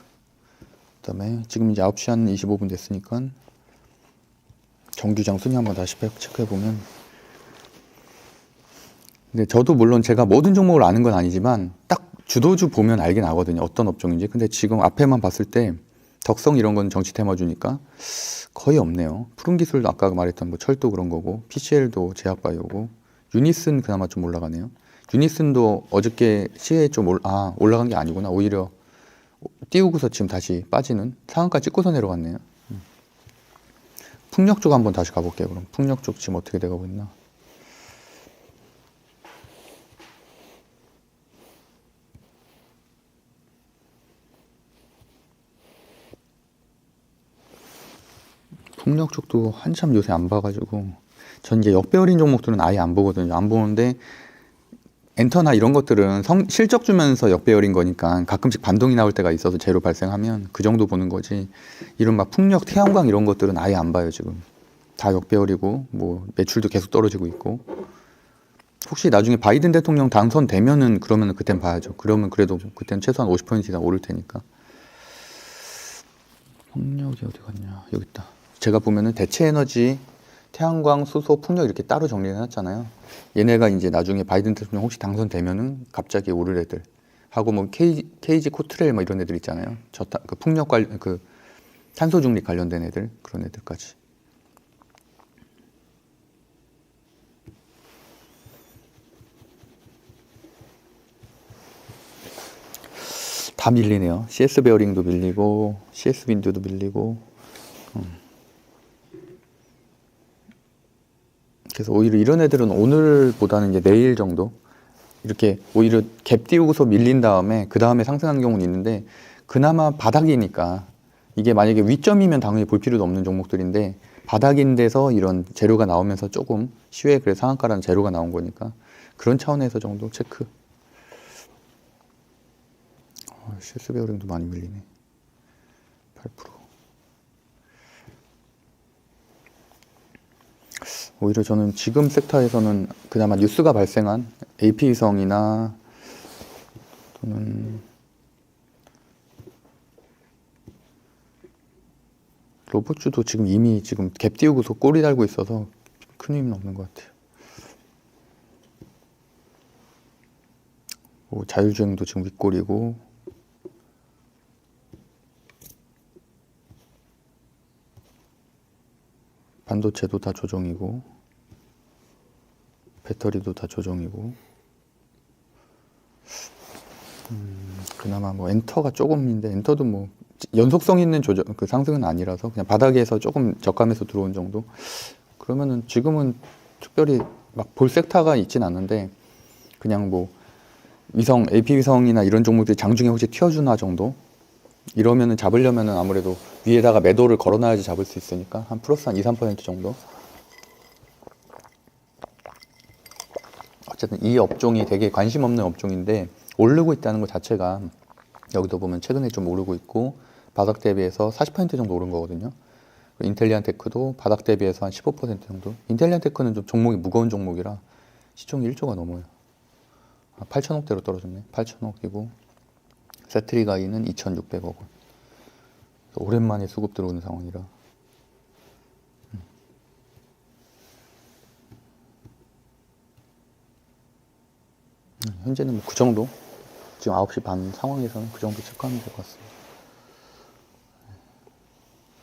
S1: 그다음에 지금 이제 9시 한 25분 됐으니까 정규장 순위 한번 다시 체크해 보면. 근데 저도 물론 제가 모든 종목을 아는 건 아니지만 딱 주도주 보면 알긴 나거든요. 어떤 업종인지. 근데 지금 앞에만 봤을 때 덕성 이런 건 정치 테마주니까 거의 없네요. 푸른기술도 아까 말했던 뭐 철도 그런 거고 PCL도 제약바이오고 유니슨 그나마 좀 올라가네요. 유니슨도 어저께 시에 좀 올라간 게 아니구나. 오히려 띄우고서 지금 다시 빠지는 상한가 찍고서 내려갔네요. 풍력 쪽 한번 다시 가볼게요. 그럼 풍력 쪽 지금 어떻게 돼가고 있나. 풍력 쪽도 한참 요새 안 봐가지고 전 이제 역배열인 종목들은 아예 안 보거든요. 안 보는데 엔터나 이런 것들은 실적 주면서 역배열인 거니까 가끔씩 반동이 나올 때가 있어서 재료 발생하면 그 정도 보는 거지. 이런 막 풍력, 태양광 이런 것들은 아예 안 봐요 지금. 다 역배열이고 뭐 매출도 계속 떨어지고 있고. 혹시 나중에 바이든 대통령 당선되면은 그러면 그땐 봐야죠. 그러면 그래도 그때는 최소한 50% 이상 오를 테니까. 풍력이 어디 갔냐. 여기 있다. 제가 보면은 대체에너지, 태양광, 수소, 풍력 이렇게 따로 정리를 해놨잖아요. 얘네가 이제 나중에 바이든 대통령 혹시 당선되면은 갑자기 오를 애들 하고 뭐 KG 코트렐 뭐 이런 애들 있잖아요. 그 풍력 그 탄소 중립 관련된 애들 그런 애들까지. 다 밀리네요. CS 베어링도 밀리고 CS 윈드도 밀리고. 그래서 오히려 이런 애들은 오늘보다는 이제 내일 정도 이렇게 오히려 갭 띄우고서 밀린 다음에 그 다음에 상승하는 경우는 있는데 그나마 바닥이니까 이게 만약에 위점이면 당연히 볼 필요도 없는 종목들인데 바닥인 데서 이런 재료가 나오면서 조금 시외 그래 상한가라는 재료가 나온 거니까 그런 차원에서 정도 체크. CS 베어링도 많이 밀리네. 8%. 오히려 저는 지금 섹터에서는 그나마 뉴스가 발생한 AP성이나 또는 로봇주도 지금 이미 지금 갭 띄우고서 꼬리 달고 있어서 큰 의미는 없는 것 같아요. 뭐 자율주행도 지금 윗골이고, 반도체도 다 조정이고, 배터리도 다 조정이고, 그나마 뭐 엔터가 조금인데, 엔터도 뭐 연속성 있는 조정, 그 상승은 아니라서 그냥 바닥에서 조금 저감해서 들어온 정도. 그러면은 지금은 특별히 막 볼 섹터가 있진 않은데, 그냥 뭐 위성, AP 위성이나 이런 종목들이 장중에 혹시 튀어주나 정도? 이러면은 잡으려면은 아무래도 위에다가 매도를 걸어놔야지 잡을 수 있으니까 한 플러스 한 2, 3% 정도. 어쨌든 이 업종이 되게 관심 없는 업종인데 오르고 있다는 것 자체가, 여기도 보면 최근에 좀 오르고 있고 바닥 대비해서 40% 정도 오른 거거든요. 인텔리안 테크도 바닥 대비해서 한 15% 정도. 인텔리안 테크는 좀 종목이 무거운 종목이라 시총이 1조가 넘어요. 8천억대로 떨어졌네. 8천억이고 세트리가이는 2,600억 원. 오랜만에 수급 들어오는 상황이라. 현재는 뭐 그 정도. 지금 9시 반 상황에서는 그 정도 체크하면 될 것 같습니다.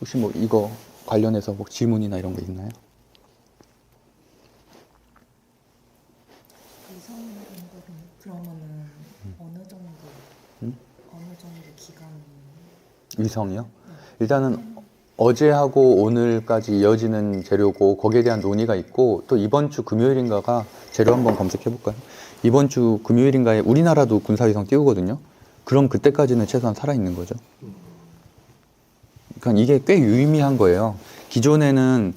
S1: 혹시 뭐 이거 관련해서 뭐 질문이나 이런 거 있나요?
S3: 위성 연구는 그러면은 어느 정도 기간이?
S1: 위성이요? 일단은 어제하고 오늘까지 이어지는 재료고 거기에 대한 논의가 있고, 또 이번 주 금요일인가가 재료 한번 검색해 볼까요? 이번 주 금요일인가에 우리나라도 군사위성 띄우거든요. 그럼 그때까지는 최소한 살아있는 거죠. 그러니까 이게 꽤 유의미한 거예요. 기존에는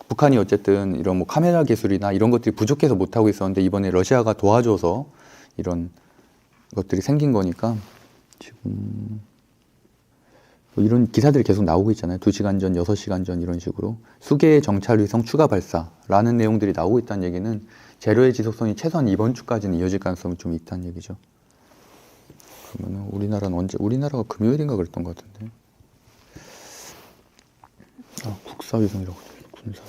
S1: 북한이 어쨌든 이런 뭐 카메라 기술이나 이런 것들이 부족해서 못하고 있었는데 이번에 러시아가 도와줘서 이런 것들이 생긴 거니까 지금 뭐 이런 기사들이 계속 나오고 있잖아요. 2시간 전, 6시간 전 이런 식으로 수계 정찰 위성 추가 발사라는 내용들이 나오고 있다는 얘기는 재료의 지속성이 최소한 이번 주까지는 이어질 가능성이 좀 있다는 얘기죠. 그러면 우리나라는 언제? 우리나라가 금요일인가 그랬던 것 같은데. 아, 국사위성이라고 군사.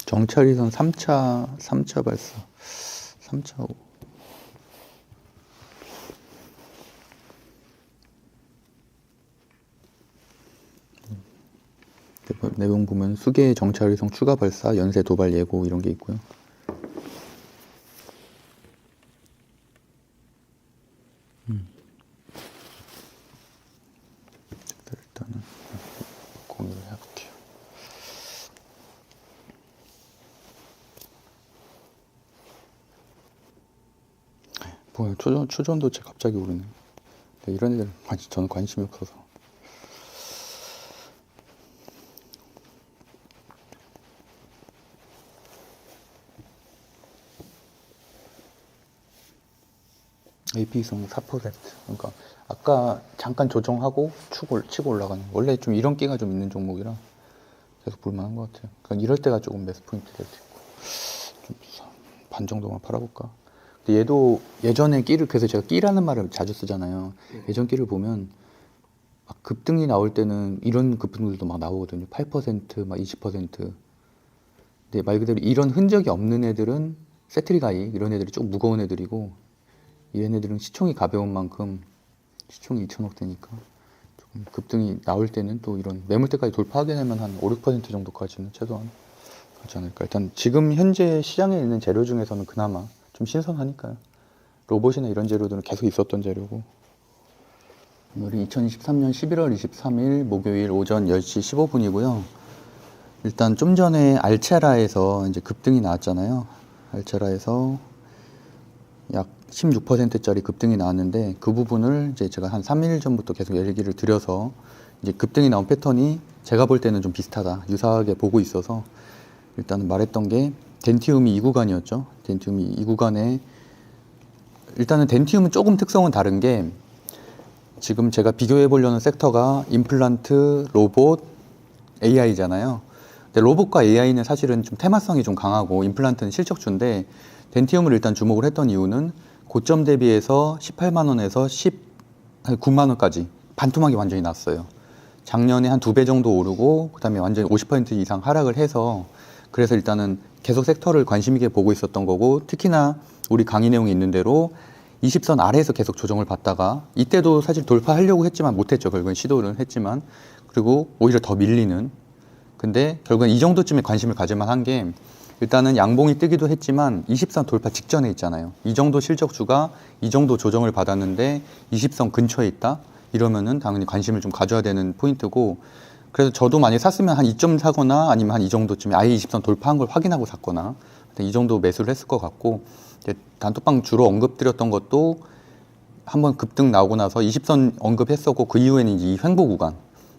S1: 정찰위성 3차 발사. 3차. 내용 보면 수계 정찰위성 추가 발사, 연쇄 도발 예고 이런 게 있고요. 일단은 공유를 해볼게요. 뭐야, 초전도체 갑자기 오르네. 이런 애들 저는 관심이 없어서. AP성 4%. 그러니까 아까 잠깐 조정하고 치고 올라가는. 원래 좀 이런 끼가 좀 있는 종목이라 계속 볼만한 것 같아요. 그러니까 이럴 때가 조금 매수 포인트 될 수 있고. 좀 반 정도만 팔아볼까. 근데 얘도 예전에 끼를, 그래서 제가 끼라는 말을 자주 쓰잖아요. 예전 끼를 보면 막 급등이 나올 때는 이런 급등들도 막 나오거든요. 8%, 막 20%. 근데 말 그대로 이런 흔적이 없는 애들은 세트리가이 이런 애들이 좀 무거운 애들이고, 얘네들은 시총이 가벼운 만큼 시총이 2천억대니까 조금 급등이 나올 때는 또 이런 매물대까지 돌파하게 되면 한 5, 6% 정도까지는 최소한 가지 않을까. 일단 지금 현재 시장에 있는 재료 중에서는 그나마 좀 신선하니까요. 로봇이나 이런 재료들은 계속 있었던 재료고. 오늘이 2023년 11월 23일 목요일 오전 10시 15분이고요. 일단 좀 전에 알체라에서 이제 급등이 나왔잖아요. 알체라에서 약 16%짜리 급등이 나왔는데, 그 부분을 이제 제가 한 3일 전부터 계속 얘기를 드려서 이제 급등이 나온 패턴이 제가 볼 때는 좀 비슷하다, 유사하게 보고 있어서 일단은 말했던 게 덴티움이 2구간이었죠. 덴티움이 2구간에, 일단은 덴티움은 조금 특성은 다른 게, 지금 제가 비교해 보려는 섹터가 임플란트, 로봇, AI잖아요. 근데 로봇과 AI는 사실은 좀 테마성이 좀 강하고 임플란트는 실적주인데, 덴티움을 일단 주목을 했던 이유는 고점 대비해서 18만 원에서 19만 원까지 반토막이 완전히 났어요. 작년에 한 2배 정도 오르고 그다음에 완전히 50% 이상 하락을 해서 그래서 일단은 계속 섹터를 관심 있게 보고 있었던 거고 특히나 우리 강의 내용에 있는 대로 20선 아래에서 계속 조정을 받다가 이때도 사실 돌파하려고 했지만 못했죠. 결국엔 시도를 했지만 그리고 오히려 더 밀리는 근데 결국엔 이 정도쯤에 관심을 가질만 한 게 일단은 양봉이 뜨기도 했지만 20선 돌파 직전에 있잖아요. 이 정도 실적주가 이 정도 조정을 받았는데 20선 근처에 있다? 이러면은 당연히 관심을 좀 가져야 되는 포인트고 그래서 저도 만약에 샀으면 한 2점 사거나 아니면 한 이 정도쯤에 아예 20선 돌파한 걸 확인하고 샀거나 이 정도 매수를 했을 것 같고 이제 단톡방 주로 언급드렸던 것도 한번 급등 나오고 나서 20선 언급했었고 그 이후에는 이제 이 횡보 구간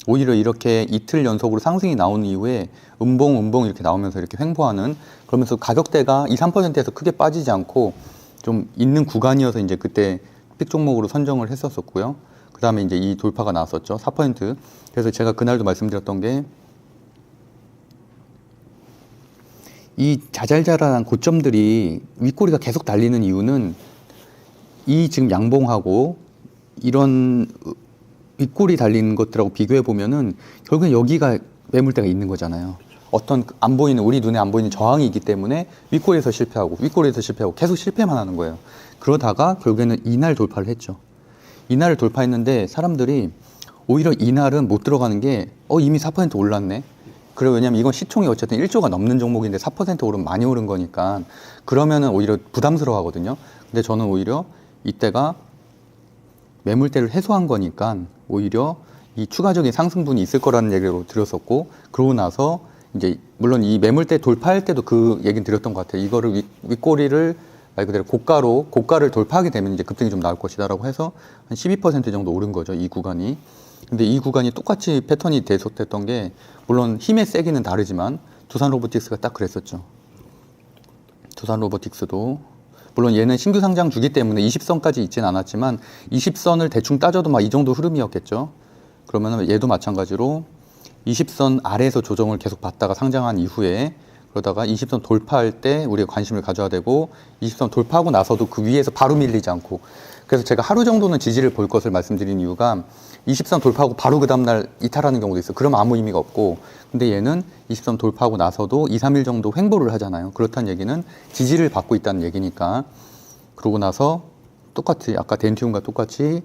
S1: 오히려 이렇게 이틀 연속으로 상승이 나온 이후에 음봉 이렇게 나오면서 이렇게 횡보하는 그러면서 가격대가 2, 3%에서 크게 빠지지 않고 좀 있는 구간이어서 이제 그때 픽 종목으로 선정을 했었었고요. 그 다음에 이제 이 돌파가 나왔었죠. 4%. 그래서 제가 그날도 말씀드렸던 게 이 자잘자잘한 고점들이 윗꼬리가 계속 달리는 이유는 이 지금 양봉하고 이런 윗꼬리 달리는 것들하고 비교해 보면은 결국엔 여기가 매물대가 있는 거잖아요. 어떤 안 보이는 우리 눈에 안 보이는 저항이 있기 때문에 윗꼬리에서 실패하고 계속 실패만 하는 거예요. 그러다가 결국에는 이날 돌파를 했죠. 이날을 돌파했는데 사람들이 오히려 이날은 못 들어가는 게 이미 4% 올랐네. 그래 왜냐면 이건 시총이 어쨌든 1조가 넘는 종목인데 4% 오르면 많이 오른 거니까 그러면은 오히려 부담스러워 하거든요. 근데 저는 오히려 이때가 매물대를 해소한 거니까 오히려 이 추가적인 상승분이 있을 거라는 얘기로 드렸었고 그러고 나서 이제 물론 이 매물대 돌파할 때도 그 얘기는 드렸던 것 같아요. 이거를 윗꼬리를 말 그대로 고가를 돌파하게 되면 이제 급등이 좀 나올 것이다라고 해서 한 12% 정도 오른 거죠. 이 구간이. 근데 이 구간이 똑같이 패턴이 계속됐던 게 물론 힘의 세기는 다르지만 두산 로보틱스가 딱 그랬었죠. 두산 로보틱스도 물론 얘는 신규 상장 주기 때문에 20선까지 있진 않았지만 20선을 대충 따져도 막 이 정도 흐름이었겠죠. 그러면 얘도 마찬가지로 20선 아래에서 조정을 계속 받다가 상장한 이후에 그러다가 20선 돌파할 때 우리가 관심을 가져야 되고 20선 돌파하고 나서도 그 위에서 바로 밀리지 않고 그래서 제가 하루 정도는 지지를 볼 것을 말씀드린 이유가 20선 돌파하고 바로 그 다음날 이탈하는 경우도 있어요. 그러면 아무 의미가 없고 근데 얘는 20선 돌파하고 나서도 2, 3일 정도 횡보를 하잖아요. 그렇다는 얘기는 지지를 받고 있다는 얘기니까 그러고 나서 똑같이 아까 덴티움과 똑같이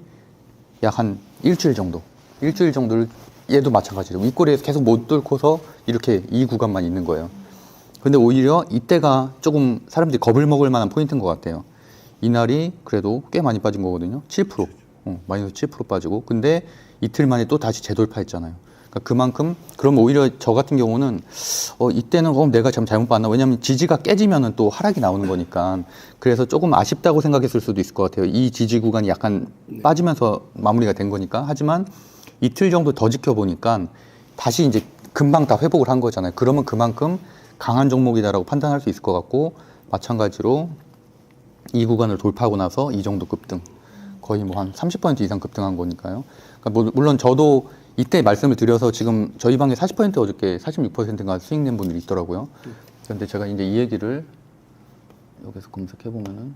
S1: 약 한 일주일 정도를 얘도 마찬가지로 윗꼬리에서 계속 못 뚫고서 이렇게 이 구간만 있는 거예요. 근데 오히려 이때가 조금 사람들이 겁을 먹을 만한 포인트인 것 같아요. 이날이 그래도 꽤 많이 빠진 거거든요. 7%. 마이너스 7% 빠지고. 근데 이틀 만에 또 다시 재돌파했잖아요. 그러니까 그만큼, 그럼 오히려 저 같은 경우는, 이때는 내가 잘못 봤나? 왜냐면 지지가 깨지면은 또 하락이 나오는 거니까. 그래서 조금 아쉽다고 생각했을 수도 있을 것 같아요. 이 지지 구간이 약간 빠지면서 마무리가 된 거니까. 하지만 이틀 정도 더 지켜보니까 다시 이제 금방 다 회복을 한 거잖아요. 그러면 그만큼 강한 종목이다라고 판단할 수 있을 것 같고 마찬가지로 이 구간을 돌파하고 나서 이 정도 급등 거의 뭐 한 30% 이상 급등한 거니까요. 그러니까 물론 저도 이때 말씀을 드려서 지금 저희 방에 40% 어저께 46%가 수익 낸 분들이 있더라고요. 그런데 제가 이제 이 얘기를 여기서 검색해 보면은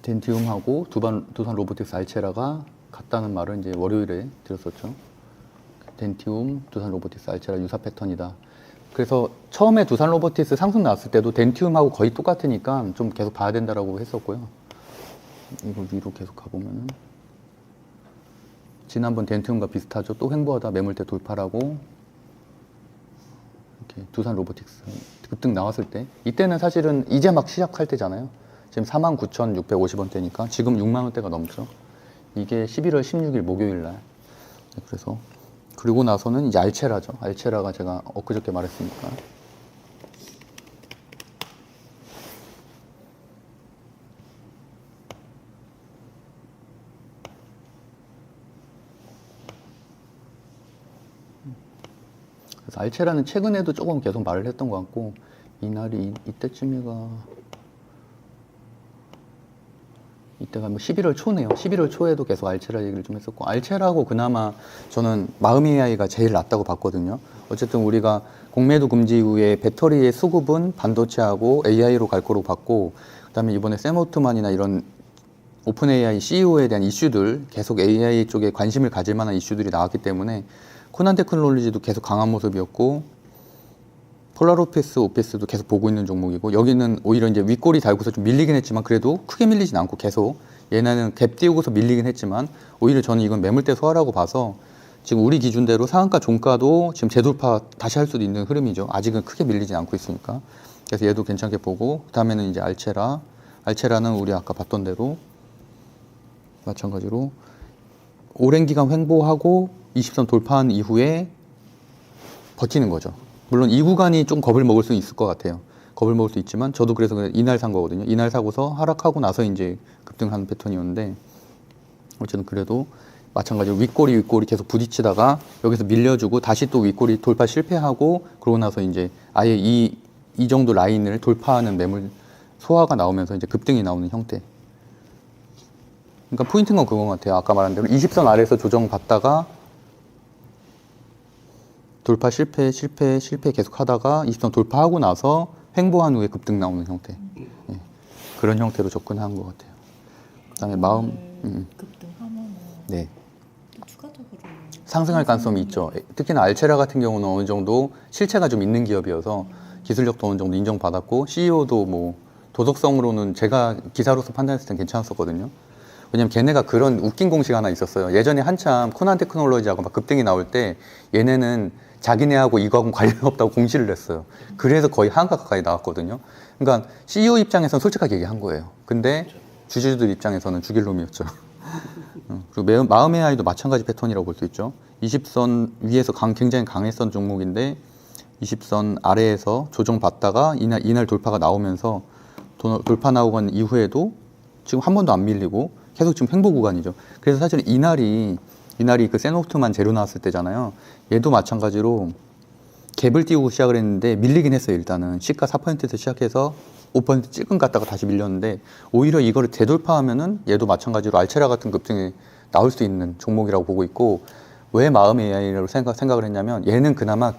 S1: 덴티움하고 두산 로보틱스 알체라가 같다는 말을 이제 월요일에 드렸었죠. 덴티움, 두산 로보틱스 알체라 유사 패턴이다. 그래서 처음에 두산 로보틱스 상승 나왔을 때도 덴티움하고 거의 똑같으니까 좀 계속 봐야 된다라고 했었고요. 이거 위로 계속 가보면은 지난번 덴티움과 비슷하죠. 또 횡보하다 매물대 돌파라고 이렇게 두산 로보틱스 급등 나왔을 때 이때는 사실은 이제 막 시작할 때잖아요. 지금 49,650원대니까 지금 6만 원대가 넘죠. 이게 11월 16일 목요일 날. 그래서 그리고 나서는 이제 알체라죠. 알체라가 제가 엊그저께 말했으니까. 그래서 알체라는 최근에도 조금 계속 말을 했던 것 같고 이날이 이때가 뭐 11월 초네요. 11월 초에도 계속 알체라 얘기를 좀 했었고 알체라고 그나마 저는 마음 AI가 제일 낫다고 봤거든요. 어쨌든 우리가 공매도 금지 이후에 배터리의 수급은 반도체하고 AI로 갈 거로 봤고, 그다음에 이번에 샘 올트만이나 이런 오픈 AI CEO에 대한 이슈들, 계속 AI 쪽에 관심을 가질 만한 이슈들이 나왔기 때문에 코난 테크놀로지도 계속 강한 모습이었고, 폴라로피스 오피스도 계속 보고 있는 종목이고, 여기는 오히려 이제 윗꼬리 달고서 좀 밀리긴 했지만 그래도 크게 밀리진 않고 계속 얘네는 갭 띄우고서 밀리긴 했지만 오히려 저는 이건 매물대 소화라고 봐서 지금 우리 기준대로 상한가 종가도 지금 재돌파 다시 할 수도 있는 흐름이죠. 아직은 크게 밀리진 않고 있으니까. 그래서 얘도 괜찮게 보고, 그 다음에는 이제 알체라는 우리 아까 봤던 대로 마찬가지로 오랜 기간 횡보하고 20선 돌파한 이후에 버티는 거죠. 물론 이 구간이 좀 겁을 먹을 수 있을 것 같아요. 겁을 먹을 수 있지만 저도 그래서 이날 산 거거든요. 이날 사고서 하락하고 나서 이제 급등하는 패턴이었는데, 어쨌든 그래도 마찬가지로 윗꼬리 계속 부딪히다가 여기서 밀려주고 다시 또 윗꼬리 돌파 실패하고, 그러고 나서 이제 아예 이 정도 라인을 돌파하는 매물 소화가 나오면서 이제 급등이 나오는 형태. 그러니까 포인트는 건 그건 같아요. 아까 말한 대로 20선 아래에서 조정받다가 돌파 실패 계속 하다가 20선 돌파하고 나서 횡보한 후에 급등 나오는 형태. 예. 그런 형태로 접근한 것 같아요. 그다음에 마음
S3: 급등하면은
S1: 네.
S3: 또 추가적으로
S1: 상승할 가능성이 있죠. 특히나 알체라 같은 경우는 어느 정도 실체가 좀 있는 기업이어서 기술력도 어느 정도 인정받았고, CEO도 뭐 도덕성으로는 제가 기사로서 판단했을 땐 괜찮았었거든요. 왜냐면 걔네가 그런 웃긴 공식 하나 있었어요. 예전에 한참 코난 테크놀로지하고 막 급등이 나올 때 얘네는 자기네하고 이거하고는 관련 없다고 공시를 냈어요. 그래서 거의 한가 가까이 나왔거든요. 그러니까 CEO 입장에서는 솔직하게 얘기한 거예요. 근데 주주들 입장에서는 죽일 놈이었죠. 그리고 마음의 아이도 마찬가지 패턴이라고 볼 수 있죠. 20선 위에서 굉장히 강했던 종목인데 20선 아래에서 조정받다가 이날 돌파가 나오면서 돌파 나오건 이후에도 지금 한 번도 안 밀리고 계속 지금 횡보 구간이죠. 그래서 사실 이날이 그 세노프트만 재료 나왔을 때잖아요. 얘도 마찬가지로 갭을 띄우고 시작을 했는데 밀리긴 했어요. 일단은 시가 4%에서 시작해서 5% 찔끔 갔다가 다시 밀렸는데, 오히려 이거를 재돌파하면은 얘도 마찬가지로 알체라 같은 급등이 나올 수 있는 종목이라고 보고 있고, 왜 마음 AI라고 생각을 했냐면 얘는 그나마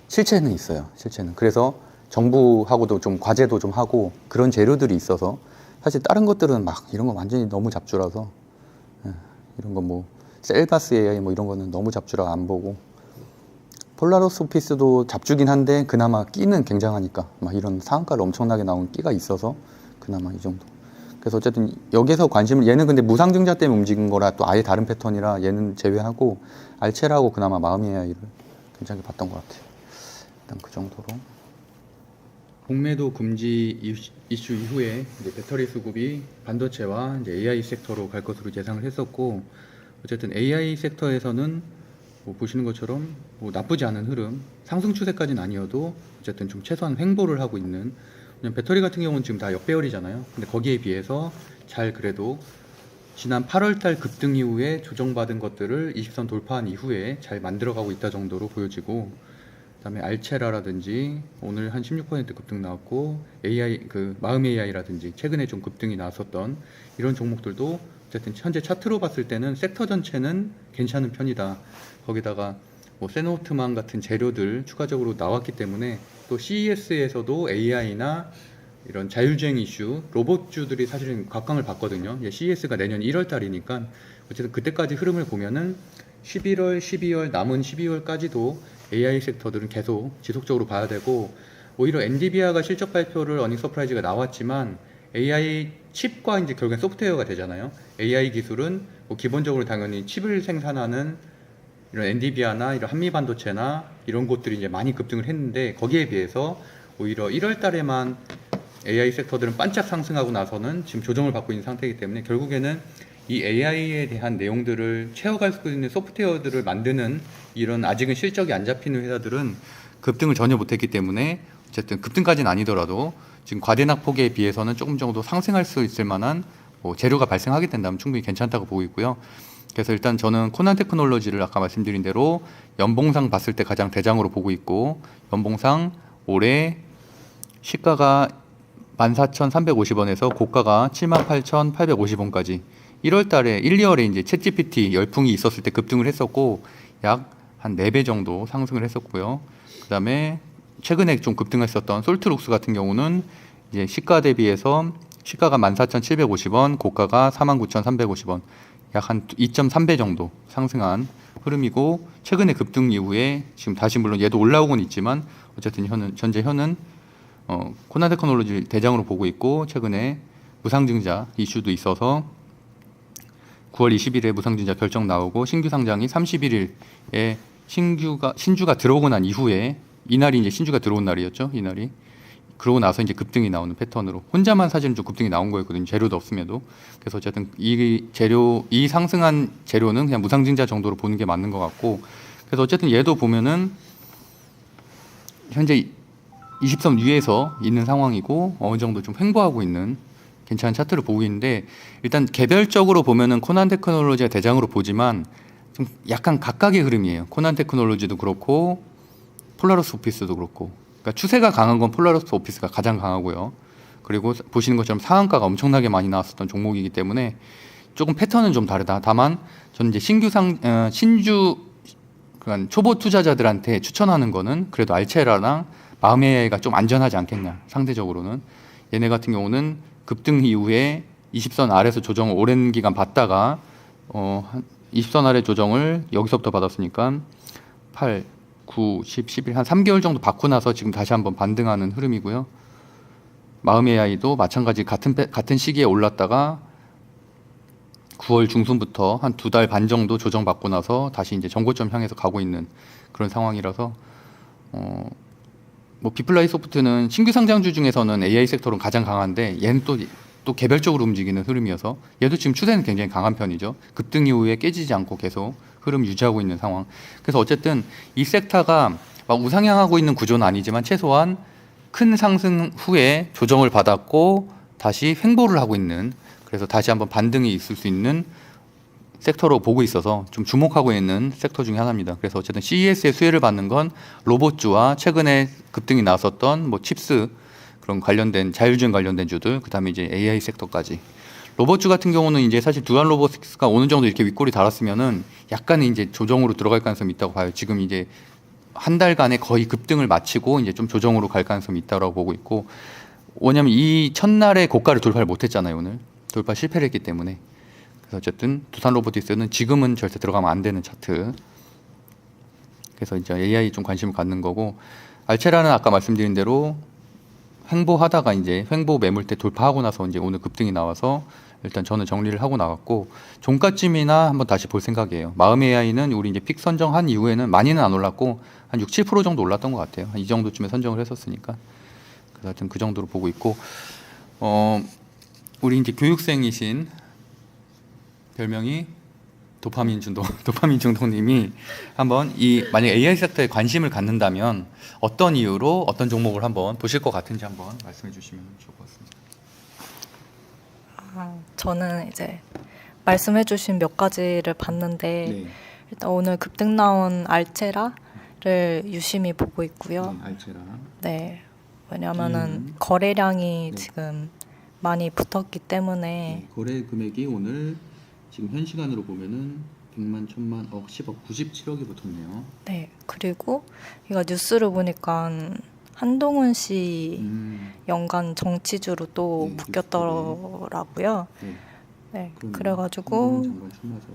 S1: 실체는 있어요. 실체는. 그래서 정부하고도 좀 과제도 좀 하고 그런 재료들이 있어서, 사실 다른 것들은 막 이런 거 완전히 너무 잡주라서, 이런 거 뭐 셀바스 AI 뭐 이런 거는 너무 잡주라 안 보고, 폴라로스 오피스도 잡주긴 한데 그나마 끼는 굉장하니까 막 이런 상한가를 엄청나게 나온 끼가 있어서 그나마 이 정도. 그래서 어쨌든 여기서 관심을, 얘는 근데 무상증자 때문에 움직인 거라 또 아예 다른 패턴이라 얘는 제외하고 알체라고 그나마 마음의 AI를 괜찮게 봤던 것 같아요. 일단 그 정도로. 공매도 금지 이슈 이후에 이제 배터리 수급이 반도체와 이제 AI 섹터로 갈 것으로 예상을 했었고, 어쨌든 AI 섹터에서는 뭐 보시는 것처럼 뭐 나쁘지 않은 흐름, 상승 추세까지는 아니어도 어쨌든 좀 최소한 횡보를 하고 있는. 왜냐면 배터리 같은 경우는 지금 다 역배열이잖아요. 근데 거기에 비해서 잘 그래도 지난 8월달 급등 이후에 조정받은 것들을 20선 돌파한 이후에 잘 만들어가고 있다 정도로 보여지고, 그다음에 알체라라든지 오늘 한 16% 급등 나왔고, AI 그 마음 AI라든지 최근에 좀 급등이 나왔었던 이런 종목들도 어쨌든 현재 차트로 봤을 때는 섹터 전체는 괜찮은 편이다. 거기다가 뭐 세노트만 같은 재료들 추가적으로 나왔기 때문에, 또 CES에서도 AI나 이런 자율주행 이슈, 로봇주들이 사실은 각광을 받거든요. CES가 내년 1월 달이니까 어쨌든 그때까지 흐름을 보면은 11월, 12월, 남은 12월까지도 AI 섹터들은 계속 지속적으로 봐야 되고, 오히려 엔비디아가 실적 발표를 어닝 서프라이즈가 나왔지만 AI 칩과 이제 결국엔 소프트웨어가 되잖아요. AI 기술은 뭐 기본적으로 당연히 칩을 생산하는 이런 엔비디아나 이런 한미 반도체나 이런 곳들이 이제 많이 급등을 했는데, 거기에 비해서 오히려 1월 달에만 AI 섹터들은 반짝 상승하고 나서는 지금 조정을 받고 있는 상태이기 때문에, 결국에는 이 AI에 대한 내용들을 채워갈 수 있는 소프트웨어들을 만드는 이런 아직은 실적이 안 잡히는 회사들은 급등을 전혀 못했기 때문에, 어쨌든 급등까지는 아니더라도 지금 과대낙폭에 비해서는 조금 정도 상승할 수 있을 만한 뭐 재료가 발생하게 된다면 충분히 괜찮다고 보고 있고요. 그래서 일단 저는 코난 테크놀로지를 아까 말씀드린 대로 연봉상 봤을 때 가장 대장으로 보고 있고, 연봉상 올해 시가가 14,350원에서 고가가 78,850원까지 1월 달에 1, 2월에 이제 챗GPT 열풍이 있었을 때 급등을 했었고, 약 한 4배 정도 상승을 했었고요. 그다음에 최근에 좀 급등했었던 솔트룩스 같은 경우는 이제 시가 대비해서 시가가 14,750원, 고가가 49,350원, 약 한 2.3배 정도 상승한 흐름이고, 최근에 급등 이후에 지금 다시 물론 얘도 올라오곤 있지만 어쨌든 현재 현은 코난 테크놀로지 대장으로 보고 있고, 최근에 무상증자 이슈도 있어서 9월 20일에 무상증자 결정 나오고 신규 상장이 31일에 신주가 들어오고 난 이후에, 이날이 이제 신주가 들어온 날이었죠. 이날이. 그러고 나서 이제 급등이 나오는 패턴으로, 혼자만 사실은 좀 급등이 나온 거였거든요. 재료도 없음에도. 그래서 어쨌든 이 상승한 재료는 그냥 무상증자 정도로 보는 게 맞는 것 같고, 그래서 어쨌든 얘도 보면은 현재 20선 위에서 있는 상황이고, 어느 정도 좀 횡보하고 있는 괜찮은 차트를 보고 있는데, 일단 개별적으로 보면은 코난 테크놀로지가 대장으로 보지만 좀 약간 각각의 흐름이에요. 코난 테크놀로지도 그렇고 폴라리스 오피스도 그렇고. 그러니까 추세가 강한 건 폴라리스 오피스가 가장 강하고요. 그리고 보시는 것처럼 상한가가 엄청나게 많이 나왔었던 종목이기 때문에 조금 패턴은 좀 다르다. 다만 저는 이제 신주 그러니까 초보 투자자들한테 추천하는 거는 그래도 알체라랑 마음의 AI가 좀 안전하지 않겠냐. 상대적으로는 얘네 같은 경우는 급등 이후에 20선 아래에서 조정을 오랜 기간 받다가 한 20선 아래 조정을 여기서부터 받았으니까 8, 9, 10, 11 한 3개월 정도 받고 나서 지금 다시 한번 반등하는 흐름이고요. 마음 AI도 마찬가지 같은 시기에 올랐다가 9월 중순부터 한 2달 반 정도 조정받고 나서 다시 이제 정고점 향해서 가고 있는 그런 상황이라서 뭐 비플라이 소프트는 신규 상장주 중에서는 AI 섹터는 가장 강한데, 얘는 또 개별적으로 움직이는 흐름이어서 얘도 지금 추세는 굉장히 강한 편이죠. 급등 이후에 깨지지 않고 계속 흐름 유지하고 있는 상황. 그래서 어쨌든 이 섹터가 막 우상향하고 있는 구조는 아니지만 최소한 큰 상승 후에 조정을 받았고 다시 횡보를 하고 있는, 그래서 다시 한번 반등이 있을 수 있는 섹터로 보고 있어서 좀 주목하고 있는 섹터 중에 하나입니다. 그래서 어쨌든 CES의 수혜를 받는 건 로봇주와 최근에 급등이 나섰던 뭐 칩스 그런 관련된 자율주행 관련된 주들, 그다음에 이제 AI 섹터까지. 로봇주 같은 경우는 이제 사실 두안 로보틱스가 어느 정도 이렇게 윗골이 달았으면은 약간의 이제 조정으로 들어갈 가능성이 있다고 봐요. 지금 이제 한 달간의 거의 급등을 마치고 이제 좀 조정으로 갈 가능성이 있다고 보고 있고, 왜냐면 이 첫날에 고가를 돌파를 못했잖아요. 오늘 돌파 실패를 했기 때문에. 그래서 어쨌든 두산 로보틱스는 지금은 절대 들어가면 안 되는 차트. 그래서 이제 AI 좀 관심을 갖는 거고, 알체라는 아까 말씀드린 대로 횡보하다가 이제 횡보 매물대 돌파하고 나서 이제 오늘 급등이 나와서 일단 저는 정리를 하고 나갔고, 종가쯤이나 한번 다시 볼 생각이에요. 마음 AI는 우리 이제 픽 선정한 이후에는 많이는 안 올랐고 한 6, 7% 정도 올랐던 것 같아요. 이 정도쯤에 선정을 했었으니까. 그래서 하여튼 그 정도로 보고 있고, 우리 이제 교육생이신 별명이 도파민 중독님이 한번 만약 AI 섹터에 관심을 갖는다면 어떤 이유로 어떤 종목을 한번 보실 것 같은지 한번 말씀해 주시면 좋을 것 같습니다.
S3: 저는 이제 말씀해주신 몇 가지를 봤는데
S1: 네,
S3: 일단 오늘 급등 나온 알체라를 유심히 보고 있고요.
S1: 알체라.
S3: 네, 왜냐하면은 거래량이
S1: 네.
S3: 지금 많이 붙었기 때문에
S1: 거래 금액이 오늘 지금 현 시간으로 보면은 100만, 1000만, 억, 10억, 97억이 붙었네요.
S3: 네, 그리고 이거 뉴스를 보니까 한동훈 씨 연간 정치주로 또
S1: 네,
S3: 묶였더라고요.
S1: 네,
S3: 네,
S1: 그러네요.
S3: 그래가지고
S1: 장관 출마설,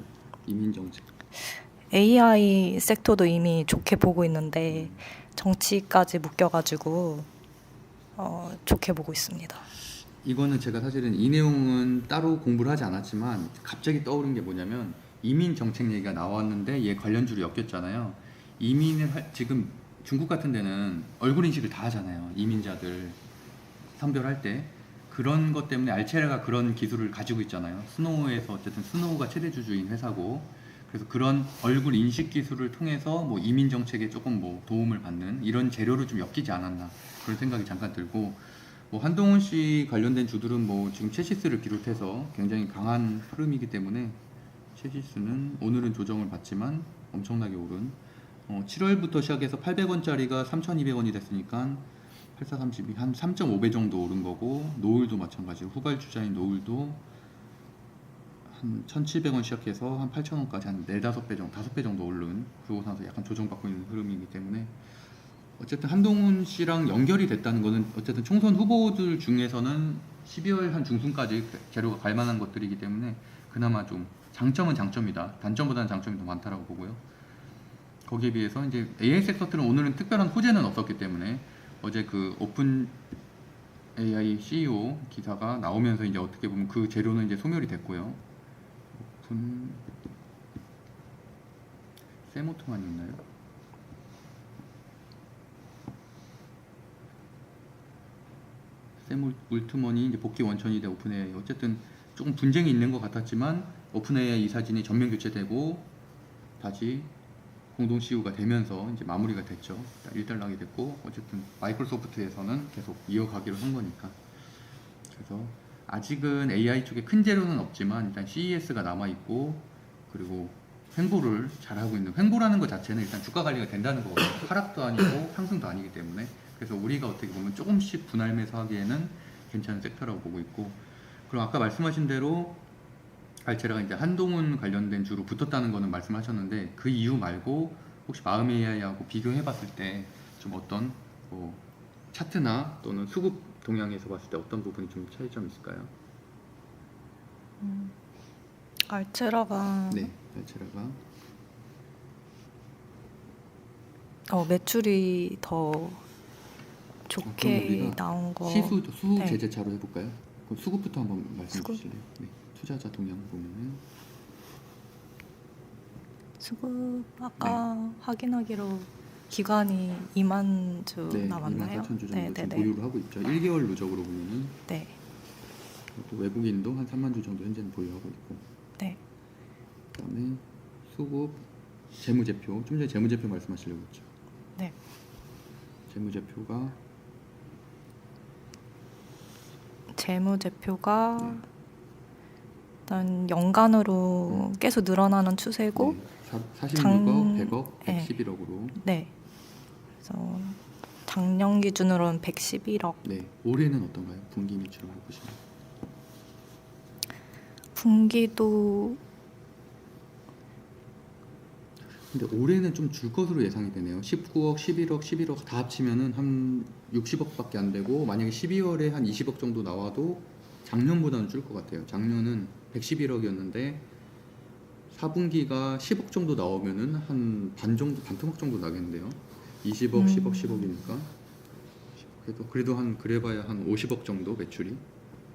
S1: 이민 정책.
S3: AI 섹터도 이미 좋게 보고 있는데 정치까지 묶여가지고 좋게 보고 있습니다.
S1: 이거는 제가 사실은 이 내용은 따로 공부를 하지 않았지만 갑자기 떠오른 게 뭐냐면, 이민 정책 얘기가 나왔는데 얘 관련 줄이 엮였잖아요. 지금 중국 같은 데는 얼굴 인식을 다 하잖아요. 이민자들 선별할 때. 그런 것 때문에 알체라가 그런 기술을 가지고 있잖아요. 스노우에서 어쨌든 스노우가 최대 주주인 회사고, 그래서 그런 얼굴 인식 기술을 통해서 뭐 이민 정책에 조금 뭐 도움을 받는 이런 재료를 좀 엮이지 않았나, 그런 생각이 잠깐 들고, 뭐 한동훈 씨 관련된 주들은 뭐 지금 체시스를 비롯해서 굉장히 강한 흐름이기 때문에, 체시스는 오늘은 조정을 받지만 엄청나게 오른 7월부터 시작해서 800원짜리가 3,200원이 됐으니까 8432, 한 3.5배 정도 오른 거고, 노을도 마찬가지로 후발주자인 노을도 한 1,700원 시작해서 한 8,000원까지 한 4-5배 정도, 5배 정도 오른, 그러고 나서 약간 조정받고 있는 흐름이기 때문에 어쨌든 한동훈 씨랑 연결이 됐다는 거는 어쨌든 총선 후보들 중에서는 12월 한 중순까지 재료가 갈 만한 것들이기 때문에 그나마 좀 장점은 장점이다. 단점보다는 장점이 더 많다라고 보고요. 거기에 비해서 이제 AI 섹터들은 오늘은 특별한 호재는 없었기 때문에 어제 그 오픈 AI CEO 기사가 나오면서 이제 어떻게 보면 그 재료는 이제 소멸이 됐고요. 오픈 세모통만 있나요? 샘 울트먼이 이제 복귀 원천이 돼 오픈 AI 어쨌든 조금 분쟁이 있는 것 같았지만 오픈 AI 이사진이 전면 교체되고 다시 공동 CEO가 되면서 이제 마무리가 됐죠. 일단락이 됐고 어쨌든 마이크로소프트에서는 계속 이어가기로 한 거니까. 그래서 아직은 AI 쪽에 큰 재료는 없지만 일단 CES가 남아 있고 그리고 횡보를 잘하고 있는 횡보라는 것 자체는 일단 주가 관리가 된다는 거거든요. 하락도 아니고 상승도 아니기 때문에 그래서 우리가 어떻게 보면 조금씩 분할 매수하기에는 괜찮은 섹터라고 보고 있고 그럼 아까 말씀하신 대로 알체라가 이제 한동훈 관련된 주로 붙었다는 거는 말씀하셨는데 그 이유 말고 혹시 마음 AI하고 비교해봤을 때 좀 어떤 뭐 차트나 또는 수급 동향에서 봤을 때 어떤 부분이 좀 차이점이 있을까요?
S3: 알체라가
S1: 네, 알체라가
S3: 매출이 더
S1: 그럼
S3: 좋게
S1: 우리가
S3: 나온 거.
S1: 시수
S3: 네.
S1: 제재차로 해볼까요? 그럼 수급부터 한번 말씀해
S3: 수급.
S1: 주실래요? 네, 투자자 동향 보면은
S3: 수급 아까 확인하기로 기간이 2만 주
S1: 네,
S3: 남았나요?
S1: 24,000주 정도
S3: 네,
S1: 지금
S3: 네, 네.
S1: 보유를 하고 있죠. 1개월 누적으로 보면은
S3: 네,
S1: 또 외국인도 한 3만 주 정도 현재는 보유하고 있고
S3: 네.
S1: 그다음에 수급 재무제표 좀 전에 재무제표 말씀하시려고 했죠.
S3: 네.
S1: 재무제표가
S3: 재무제표가
S1: 네.
S3: 일단 연간으로 계속 늘어나는 추세고,
S1: 네, 46억, 100억,
S3: 네.
S1: 111억으로
S3: 네. 그래서 작년 기준으로는 111억.
S1: 네, 올해는 어떤가요? 분기 매출을 보시면
S3: 분기도
S1: 근데 올해는 좀 줄 것으로 예상이 되네요. 19억, 11억, 11억 다 합치면은 한 60억밖에 안 되고 만약에 12월에 한 20억 정도 나와도 작년보다는 줄 것 같아요. 작년은 111억이었는데 4분기가 10억 정도 나오면은 한 반 정도, 반토막 정도 나겠는데요. 20억, 10억, 10억이니까 그래도 한 그래봐야 한 50억 정도 매출이.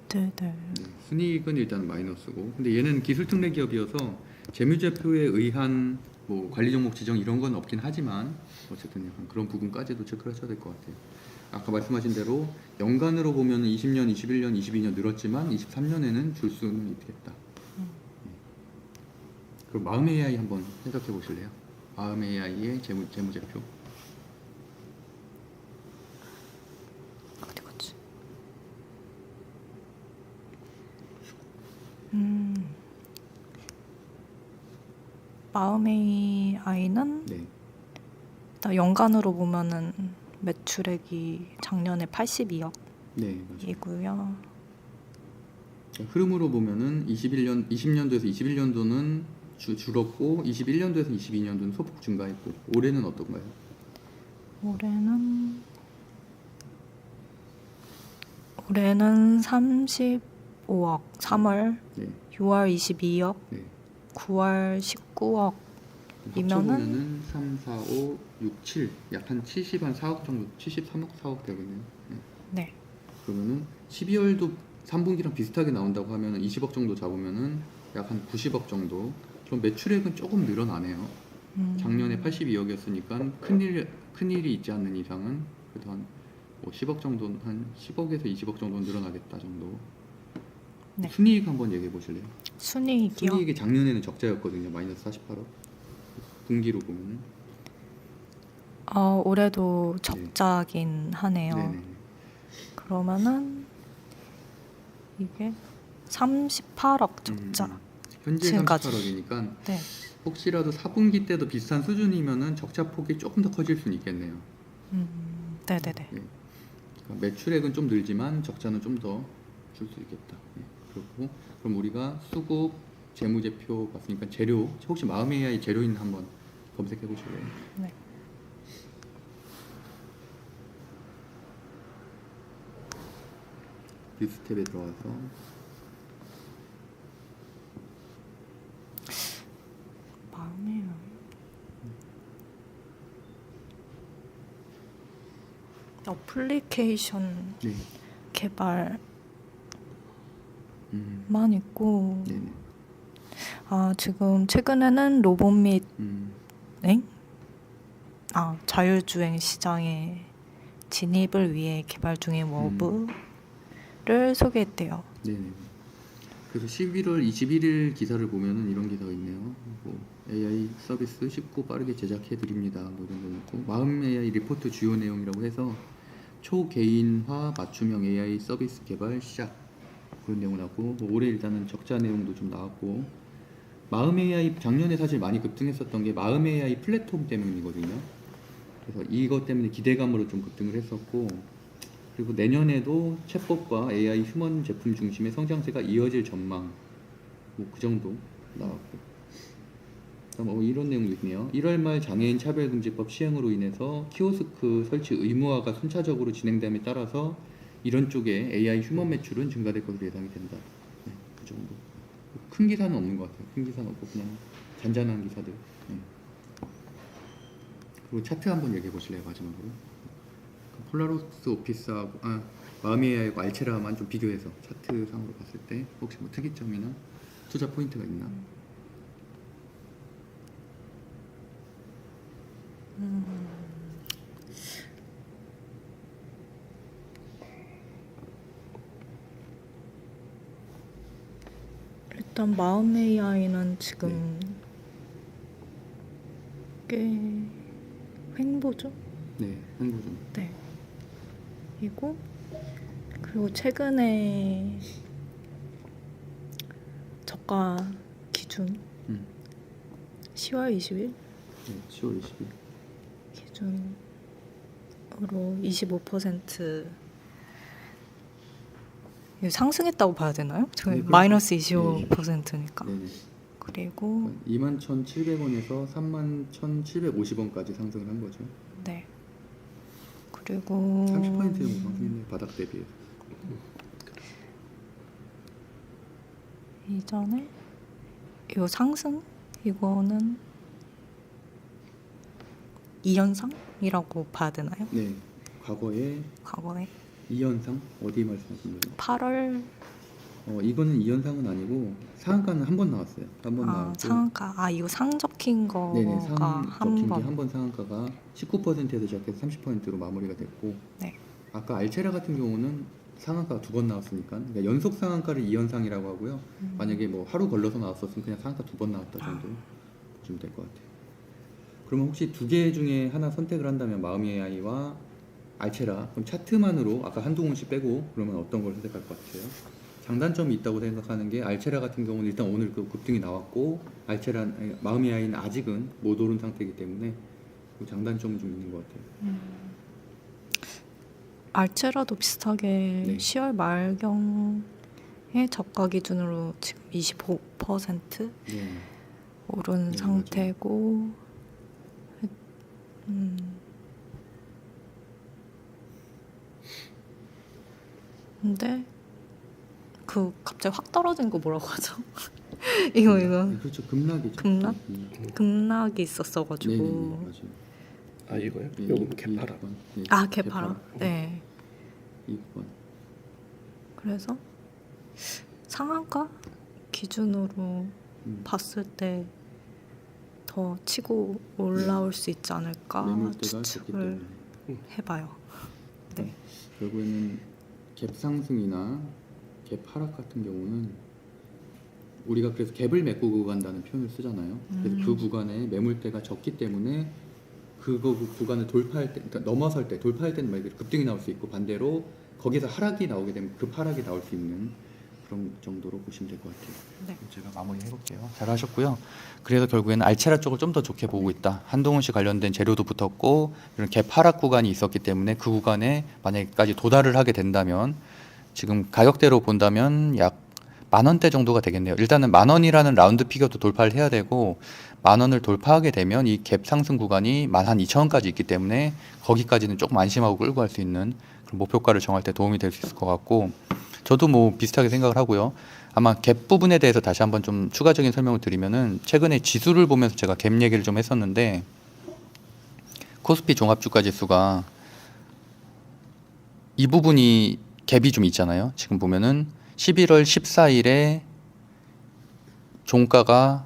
S3: 네네.
S1: 네, 순이익은 일단 마이너스고 근데 얘는 기술 특례 기업이어서 재무제표에 의한 뭐 관리 종목 지정 이런 건 없긴 하지만 어쨌든 약간 그런 부분까지도 체크를 하셔야 될 것 같아요. 아까 말씀하신 대로 연간으로 보면 20년, 21년, 22년 늘었지만 23년에는 줄 수는 있겠다. 그럼 마음 AI 한번 생각해 보실래요? 마음 AI의 재무제표.
S3: 어디 갔지? 마음의 아이는
S1: 네.
S3: 일단 연간으로 보면은 매출액이 작년에 82억이고요.
S1: 네, 맞아요. 흐름으로 보면은 20년도에서 21년도는 줄었고 21년도에서 22년도는 소폭 증가했고 올해는 어떤가요?
S3: 올해는 35억, 3월,
S1: 네,
S3: 6월 22억,
S1: 네.
S3: 9월 19억.
S1: 합쳐보면은 3, 4, 5, 6, 7, 약 한 70, 한 4억 정도, 73억, 4억 되거든요. 네.
S3: 네.
S1: 그러면은 12월도 3분기랑 비슷하게 나온다고 하면은 20억 정도 잡으면은 약 한 90억 정도. 그럼 매출액은 조금 늘어나네요. 작년에 82억이었으니까 큰일이 있지 않는 이상은 그래도 한 뭐 10억 정도, 한 10억에서 20억 정도 늘어나겠다 정도.
S3: 네.
S1: 순이익 한번 얘기해 보실래요?
S3: 순이익이요?
S1: 순이익이 작년에는 적자였거든요. 마이너스 48억. 분기로 보면은.
S3: 올해도 적자긴 하네요.
S1: 네네.
S3: 그러면은 이게 38억 적자.
S1: 현재
S3: 지금까지.
S1: 38억이니까
S3: 네.
S1: 혹시라도 4분기 때도 비슷한 수준이면은 적자 폭이 조금 더 커질 수는 있겠네요.
S3: 네네네.
S1: 네. 그러니까 매출액은 좀 늘지만 적자는 좀 더 줄 수 있겠다. 네. 그렇고 그럼 우리가 수급 재무제표 봤으니까 재료 혹시 마음 AI 재료 있나 한번 검색해 보실래요?
S3: 네.
S1: 뉴스 탭에 들어와서
S3: 마음이에요. 어플리케이션
S1: 네.
S3: 개발만
S1: 음.
S3: 있고
S1: 네네.
S3: 지금 최근에는 로봇 및
S1: 음.
S3: 자율주행 시장에 진입을 위해 개발 중인 워브를 소개했대요.
S1: 네네. 그래서 11월 21일 기사를 보면은 이런 기사가 있네요. 뭐 AI 서비스 쉽고 빠르게 제작해 드립니다. 뭐 이런 거 있고 마음 AI 리포트 주요 내용이라고 해서 초개인화 맞춤형 AI 서비스 개발 시작 그런 내용 나왔고 뭐 올해 일단은 적자 내용도 좀 나왔고 마음 AI 작년에 사실 많이 급등했었던 게 마음 AI 플랫폼 때문이거든요. 그래서 이것 때문에 기대감으로 좀 급등을 했었고 그리고 내년에도 챗봇과 AI 휴먼 제품 중심의 성장세가 이어질 전망 뭐 그 정도 나왔고 이런 내용도 있네요. 1월 말 장애인 차별금지법 시행으로 인해서 키오스크 설치 의무화가 순차적으로 진행됨에 따라서 이런 쪽에 AI 휴먼 매출은 증가될 것으로 예상이 된다. 네, 그 정도. 큰 기사는 없는 것 같아요. 큰 기사는 없고 그냥 잔잔한 기사들. 네. 그리고 차트 한번 얘기해 보실래요, 마지막으로? 폴라로스 오피스하고 마음 AI하고 알체라만 좀 비교해서 차트상으로 봤을 때 혹시 뭐 특이점이나 투자 포인트가 있나?
S3: 일단 마음 AI는 지금 꽤 횡보죠?
S1: 네, 한국은
S3: 네. 그리고 최근에 저가 기준
S1: 음.
S3: 10월 20일
S1: 네, 10월 20일.
S3: 기준으로 25% 상승했다고 봐야 되나요?
S1: 네, 그렇죠.
S3: 마이너스 25%니까.
S1: 네네.
S3: 그리고
S1: 21,700원에서 31,750원까지 상승을 한 거죠.
S3: 네. 그리고
S1: 30% 정도 상승했네요. 바닥 대비해서.
S3: 이전에 이 상승 이거는 2연상이라고 봐야 되나요?
S1: 네, 과거에
S3: 과거에
S1: 2연상 어디 말씀하신 거예요?
S3: 8월
S1: 이거는 2연상은 아니고 상한가는 한 번 나왔어요. 한 번 나왔고.
S3: 상한가 이거 상 적힌
S1: 네네,
S3: 거가
S1: 적힌
S3: 한
S1: 게
S3: 번.
S1: 한 번 상한가가 19%에서 시작해서 30%로 마무리가 됐고.
S3: 네.
S1: 아까 알체라 같은 경우는 상한가가 두 번 나왔으니까 그러니까 연속 상한가를 2연상이라고 하고요. 만약에 뭐 하루 걸러서 나왔었으면 그냥 상한가 두 번 나왔다 정도 보시면 될 것 같아요. 그러면 혹시 두 개 중에 하나 선택을 한다면 마음 AI와 알체라 그럼 차트만으로 아까 한두 원씩 빼고 그러면 어떤 걸 선택할 것 같아요? 장단점이 있다고 생각하는 게 알체라 같은 경우는 일단 오늘 그 급등이 나왔고 마음 AI는 아직은 못 오른 상태이기 때문에 그 장단점은 좀 있는 것 같아요.
S3: 알체라도 비슷하게
S1: 네.
S3: 10월 말경에 저가 기준으로 지금 25%
S1: 네.
S3: 오른
S1: 네,
S3: 상태고 근데 그 갑자기 확 떨어진 거 뭐라고 하죠? 이거
S1: 네, 그렇죠. 급락이죠.
S3: 급락?
S1: 네.
S3: 급락이 있었어가지고
S1: 네네네, 맞아요.
S2: 이거요?
S1: 네,
S2: 요건 개파라.
S1: 네,
S3: 개파라. 네.
S1: 2번.
S3: 그래서 상한가 기준으로 봤을 때 더 치고 올라올 수 있지 않을까
S1: 매물대가 좋기
S3: 추측을
S1: 때문에
S3: 해봐요. 네.
S1: 결국에는 갭 상승이나 갭 하락 같은 경우는 우리가 그래서 갭을 메꾸고 간다는 표현을 쓰잖아요. 그래서 그 구간에 매물대가 적기 때문에 그거 구간을 돌파할 때, 그러니까 넘어설 때, 돌파할 때는 막 급등이 나올 수 있고 반대로 거기서 하락이 나오게 되면 급하락이 나올 수 있는 그런 정도로 보시면 될 것 같아요.
S3: 네.
S1: 제가 마무리 해볼게요. 잘하셨고요. 그래서 결국에는 알체라 쪽을 좀 더 좋게 보고 있다. 한동훈 씨 관련된 재료도 붙었고 이런 갭 하락 구간이 있었기 때문에 그 구간에 만약에까지 도달을 하게 된다면 지금 가격대로 본다면 약 10,000원대 정도가 되겠네요. 일단은 10,000원이라는 라운드 피겨도 돌파를 해야 되고 10,000원을 돌파하게 되면 이 갭 상승 구간이 12,000원까지 있기 때문에 거기까지는 조금 안심하고 끌고 갈 수 있는 그런 목표가를 정할 때 도움이 될 수 있을 것 같고, 저도 뭐 비슷하게 생각을 하고요. 아마 갭 부분에 대해서 다시 한번 좀 추가적인 설명을 드리면은, 최근에 지수를 보면서 제가 갭 얘기를 좀 했었는데, 코스피 종합주가지수가 이 부분이 갭이 좀 있잖아요. 지금 보면은 11월 14일에 종가가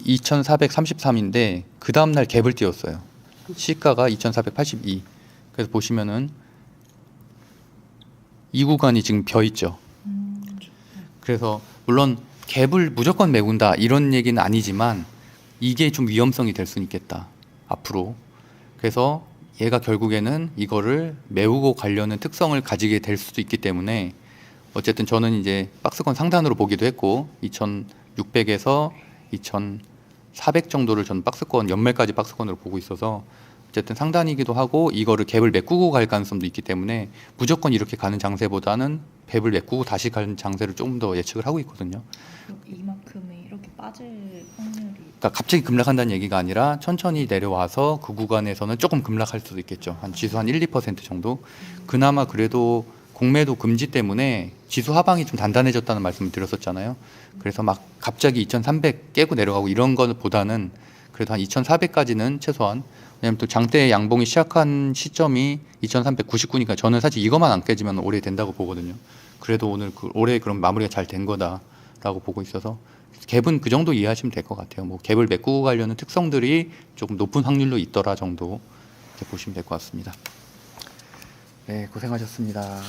S1: 2,433인데 그 다음날 갭을 띄웠어요. 시가가 2,482. 그래서 보시면은 이 구간이 지금 벼 있죠. 그래서 물론 갭을 무조건 메운다 이런 얘기는 아니지만 이게 좀 위험성이 될 수는 있겠다 앞으로. 그래서 얘가 결국에는 이거를 메우고 가려는 특성을 가지게 될 수도 있기 때문에, 어쨌든 저는 이제 박스권 상단으로 보기도 했고 2,600에서 2,400 정도를 전 박스권 연말까지 박스권으로 보고 있어서 어쨌든 상단이기도 하고, 이거를 갭을 메꾸고 갈 가능성도 있기 때문에 무조건 이렇게 가는 장세보다는 갭을 메꾸고 다시 가는 장세를 조금 더 예측을 하고 있거든요.
S3: 이만큼이 이렇게 빠질 확률이.
S1: 그러니까 갑자기 급락한다는 얘기가 아니라 천천히 내려와서 그 구간에서는 조금 급락할 수도 있겠죠. 한 지수 한 1, 2% 정도. 그나마 그래도 공매도 금지 때문에 지수 하방이 좀 단단해졌다는 말씀을 드렸었잖아요. 그래서 막 갑자기 2,300 깨고 내려가고 이런 것보다는 그래도 한 2,400까지는 최소한, 왜냐면 또 장대 양봉이 시작한 시점이 2,399니까 저는 사실 이것만 안 깨지면 올해 된다고 보거든요. 그래도 오늘 올해 그럼 마무리가 잘 된 거다라고 보고 있어서 갭은 그 정도 이해하시면 될 것 같아요. 뭐 갭을 메꾸고 가려는 특성들이 조금 높은 확률로 있더라 정도 이렇게 보시면 될 것 같습니다. 네, 고생하셨습니다.